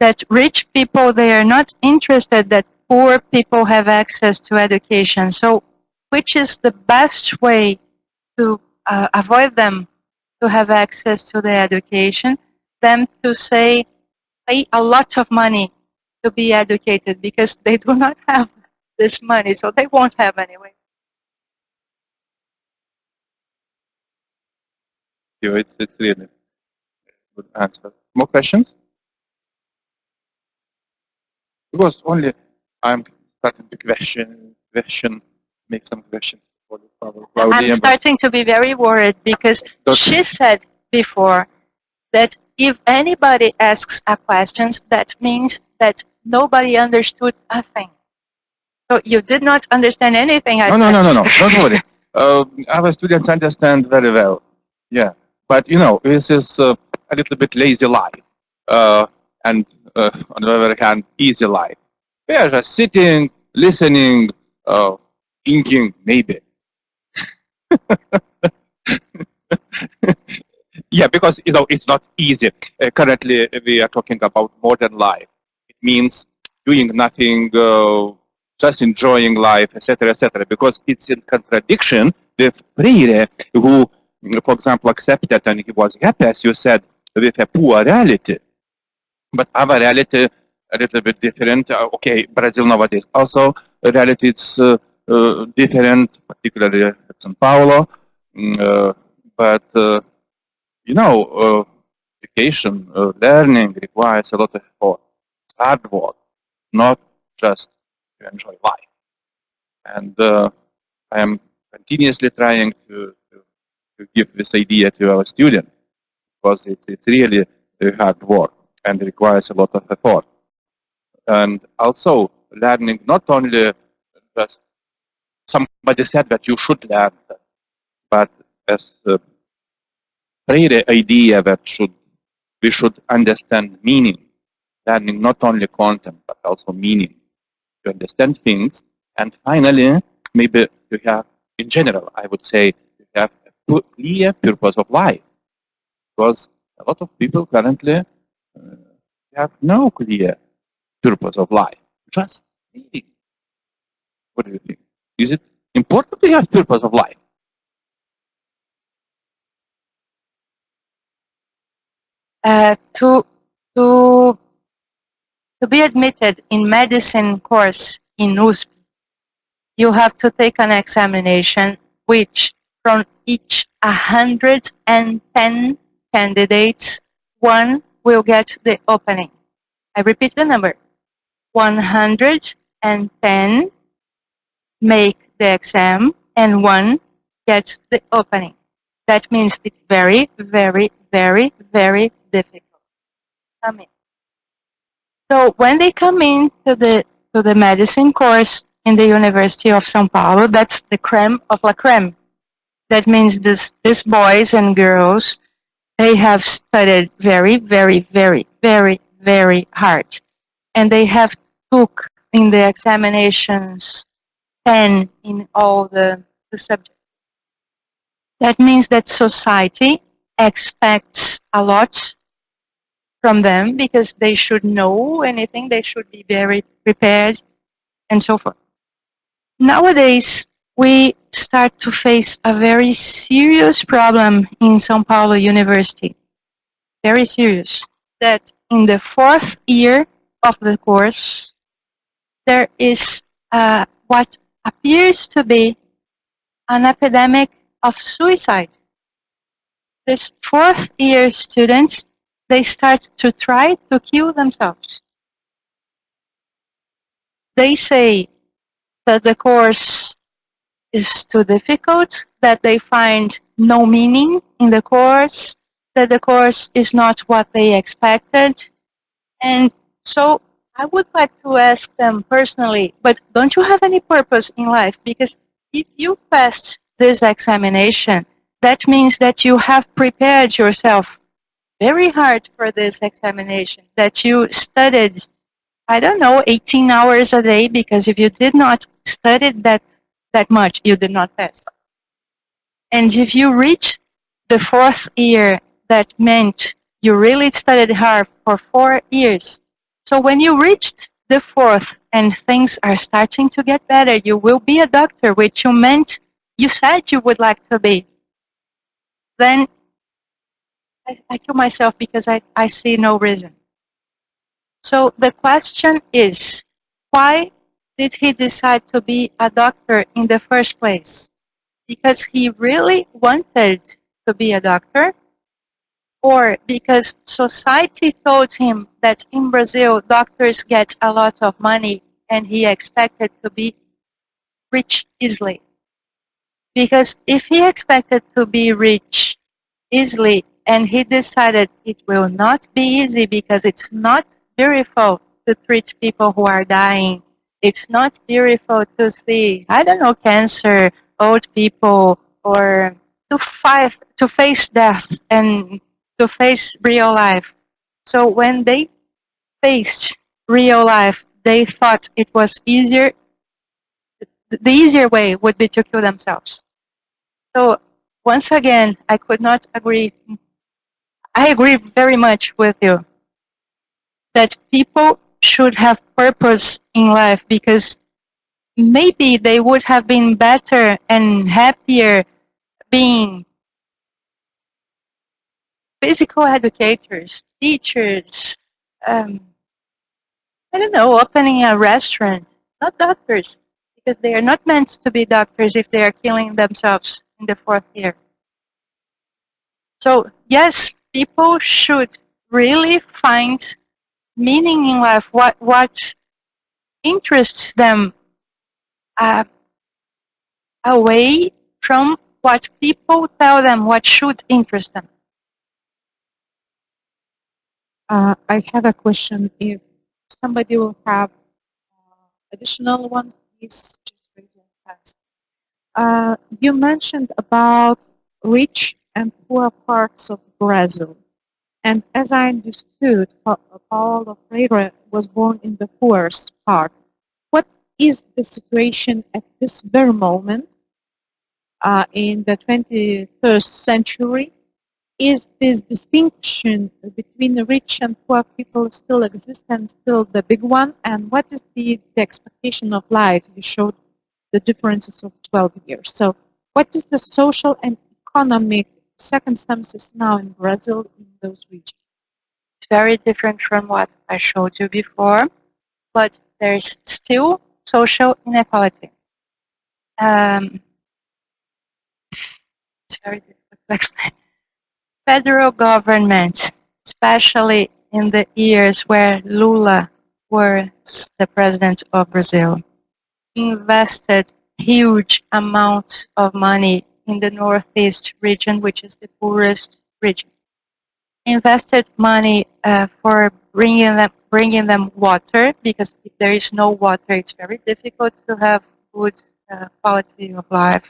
That rich people, they are not interested that poor people have access to education. So which is the best way to avoid them to have access to the education? Them to say, pay a lot of money to be educated because they do not have this money, so they won't have anyway. It's really a good answer. More questions? Because only I'm starting to question, make some questions for Claudia. I'm starting to be very worried because she said before that if anybody asks a question, that means that nobody understood a thing. So you did not understand anything I said. No. Don't worry. Our students understand very well. Yeah, but this is a little bit lazy life, and on the other hand, easy life. We are just sitting, listening, thinking, maybe. Yeah, because it's not easy. Currently, we are talking about modern life. It means doing nothing, just enjoying life, etc., etc. Because it's in contradiction with Freire, who, for example, accepted and he was happy, as you said, with a poor reality. But our reality a little bit different. Okay, Brazil nowadays also reality is different, particularly at Sao Paolo. But education, learning requires a lot of effort. It's hard work, not just to enjoy life. And I am continuously trying to give this idea to our students because it's really hard work and requires a lot of effort. And also learning not only just somebody said that you should learn, but as Freire idea that we should understand meaning, learning not only content but also meaning, to understand things, and finally maybe to have, in general, I would say, to have a clear purpose of life, because a lot of people currently have no clear purpose of life, just living. What do you think? Is it important to have purpose of life? To to be admitted in medicine course in USP, you have to take an examination which from each 110 candidates, one will get the opening. I repeat the number. 110 make the exam and one gets the opening. That means it's very, very, very, very difficult to come in. So when they come in to the medicine course in the University of Sao Paulo, that's the creme of la creme. That means these boys and girls, they have studied very, very, very, very, very hard. And they have took in the examinations 10 in all the subjects. That means that society expects a lot from them because they should know anything, they should be very prepared, and so forth. Nowadays, we start to face a very serious problem in Sao Paulo University. Very serious. That in the 4th year of the course, there is what appears to be an epidemic of suicide. These 4th year students, they start to try to kill themselves. They say that the course is too difficult, that they find no meaning in the course, that the course is not what they expected. And so I would like to ask them personally, but don't you have any purpose in life? Because if you passed this examination, that means that you have prepared yourself very hard for this examination, that you studied, I don't know, 18 hours a day, because if you did not study that much, you did not pass. And if you reach the fourth year, that meant you really studied hard for 4 years. So when you reached the fourth and things are starting to get better, you will be a doctor, which you said you would like to be. Then I kill myself because I see no reason. So the question is, why did he decide to be a doctor in the first place? Because he really wanted to be a doctor, or because society told him that in Brazil doctors get a lot of money and he expected to be rich easily? Because if he expected to be rich easily and he decided it will not be easy because it's not beautiful to treat people who are dying, it's not beautiful to see, I don't know, cancer, old people, or to face death and to face real life. So when they faced real life, they thought it was easier. The easier way would be to kill themselves. So once again, I could not agree. I agree very much with you that people should have purpose in life, because maybe they would have been better and happier being physical educators, teachers, I don't know, opening a restaurant, not doctors, because they are not meant to be doctors if they are killing themselves in the fourth year. So yes, people should really find meaning in life, what interests them, away from what people tell them what should interest them. I have a question. If somebody will have additional ones, please just raise your hands. You mentioned about rich and poor parts of Brazil. And as I understood, Paulo Freire was born in the poorest part. What is the situation at this very moment in the 21st century? Is this distinction between the rich and poor people still exist and still the big one? And what is the expectation of life? You showed the differences of 12 years. So what is the social and economic circumstances now in Brazil in those regions? It's very different from what I showed you before, but there's still social inequality. It's very difficult to explain. Federal government, especially in the years where Lula was the president of Brazil, invested huge amounts of money in the Northeast region, which is the poorest region. Invested money for bringing them water, because if there is no water, it's very difficult to have good quality of life.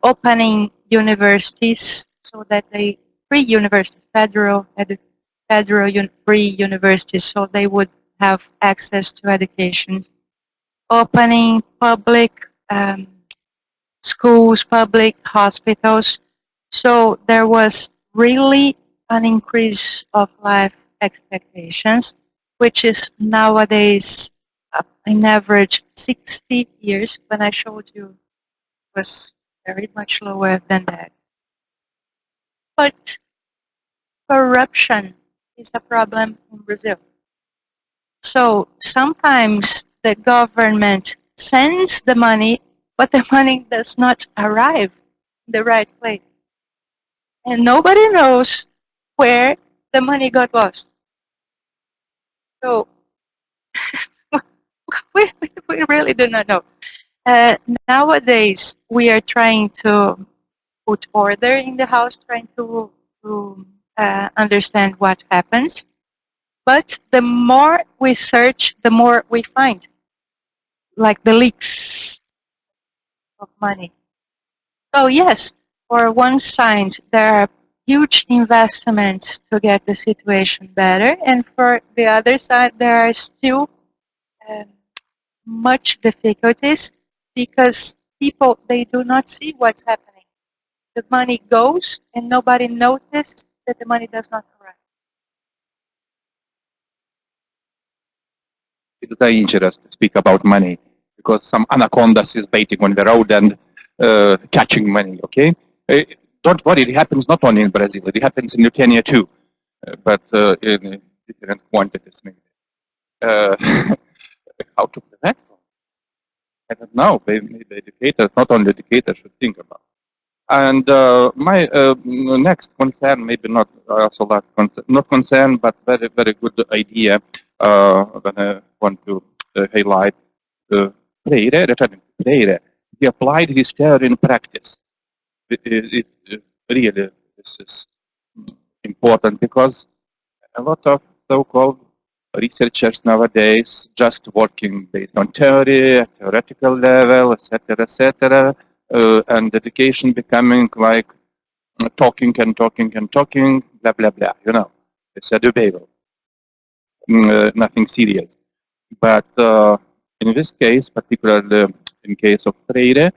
Opening universities, so that free universities, free universities, so they would have access to education. Opening public schools, public hospitals. So there was really an increase of life expectations, which is nowadays in average 60 years. When I showed you, it was very much lower than that. But corruption is a problem in Brazil. So sometimes the government sends the money, but the money does not arrive in the right place. And nobody knows where the money got lost. So we really do not know. Nowadays, we are trying to put order in the house, trying to understand what happens. But the more we search, the more we find, like the leaks of money. So yes, for one side, there are huge investments to get the situation better, and for the other side, there are still much difficulties because people, they do not see what's happening. The money goes and nobody notices that the money does not arrive. It's dangerous to speak about money because some anacondas is baiting on the road and catching money, okay? Don't worry, it happens not only in Brazil, it happens in Lithuania too, but in different quantities maybe. How to prevent them? I don't know, maybe educators, not only educators, should think about. And my next concern, maybe not also last concern, not concern, but very, very good idea when I want to highlight Freire, returning to Freire. He applied his theory in practice. Really, this is important because a lot of so-called researchers nowadays just working based on theory, at theoretical level, etc., and education becoming like talking and talking and talking, blah, blah, blah, you know, it's a debatable, nothing serious. But in this case, particularly in case of Freire,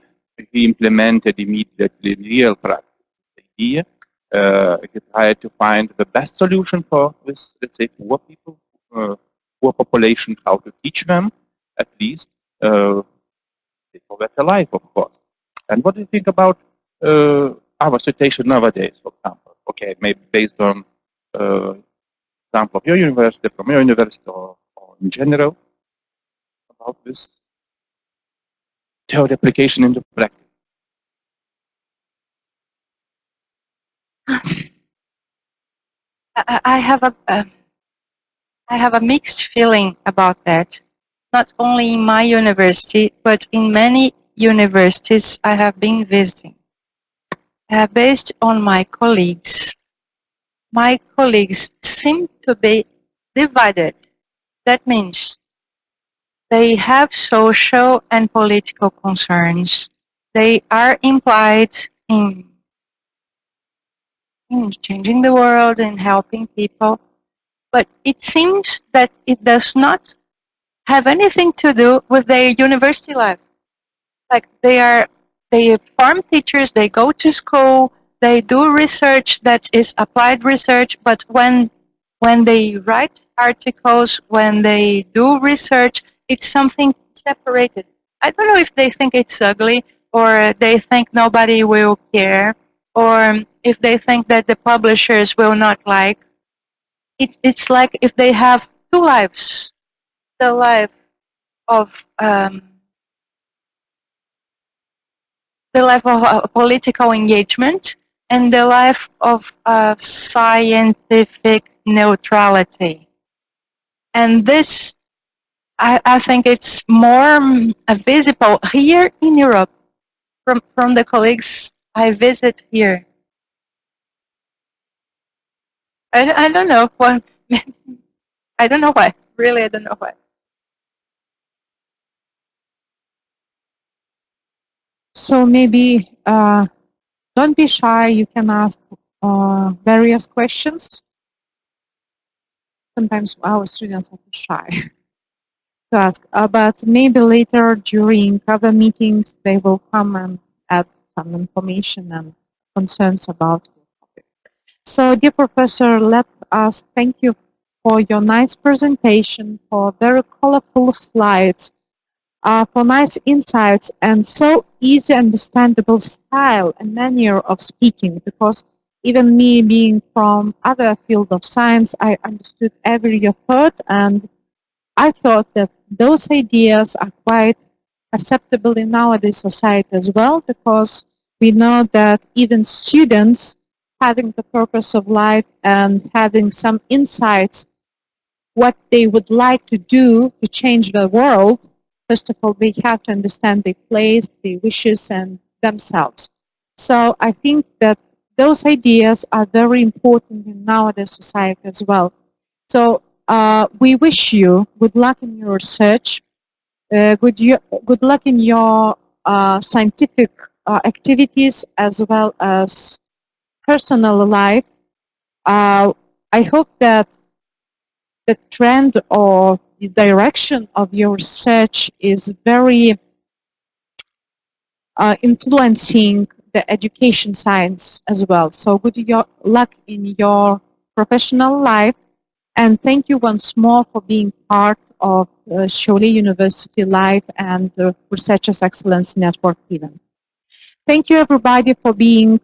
he implemented immediately real practice idea. He tried to find the best solution for this, let's say, poor people, poor population, how to teach them, at least, for better life, of course. And what do you think about our situation nowadays, for example? Okay, maybe based on example of your university, from your university, or in general, about this theory application into practice. I have a mixed feeling about that. Not only in my university, but in many universities I have been visiting. Based on my colleagues seem to be divided. That means they have social and political concerns. They are implied in changing the world and helping people. But it seems that it does not have anything to do with their university life. Like they form teachers, they go to school, they do research that is applied research, but when they write articles, when they do research, it's something separated. I don't know if they think it's ugly, or they think nobody will care, or if they think that the publishers will not like. It's like if they have two lives. The life of political engagement and the life of scientific neutrality. And this, I think it's more visible here in Europe from the colleagues I visit here. I don't know why. I don't know why. Really, I don't know why. So maybe don't be shy. You can ask various questions. Sometimes our students are too shy to ask, but maybe later during other meetings they will come and add some information and concerns about the topic. So, dear professor, let us thank you for your nice presentation, for very colorful slides, for nice insights and so easy understandable style and manner of speaking, because even me being from other field of science, I understood every your thought, and I thought that those ideas are quite acceptable in nowadays society as well, because we know that even students having the purpose of life and having some insights what they would like to do to change the world, first of all, they have to understand their place, their wishes, and themselves. So I think that those ideas are very important in nowadays society as well. So we wish you good luck in your research, good luck in your scientific activities as well as personal life. I hope that the trend or the direction of your research is very influencing the education science as well. So good luck in your professional life, and thank you once more for being part of Šiaulių University Life and Researchers Excellence Network event. Thank you everybody for being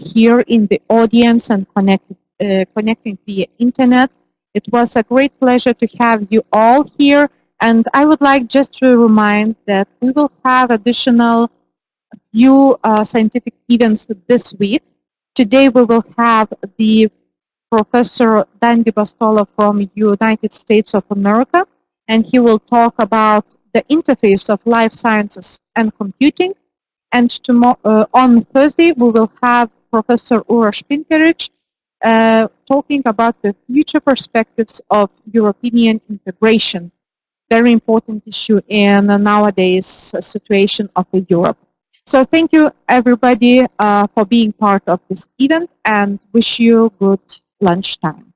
here in the audience and connecting via internet. It was a great pleasure to have you all here, and I would like just to remind that we will have additional few scientific events this week. Today we will have the Professor Dan DiBastola from United States of America, and he will talk about the interface of life sciences and computing. And on Thursday we will have Professor Uroš Pinkerić talking about the future perspectives of European integration, very important issue in nowadays situation of Europe. So thank you everybody for being part of this event, and wish you good lunchtime.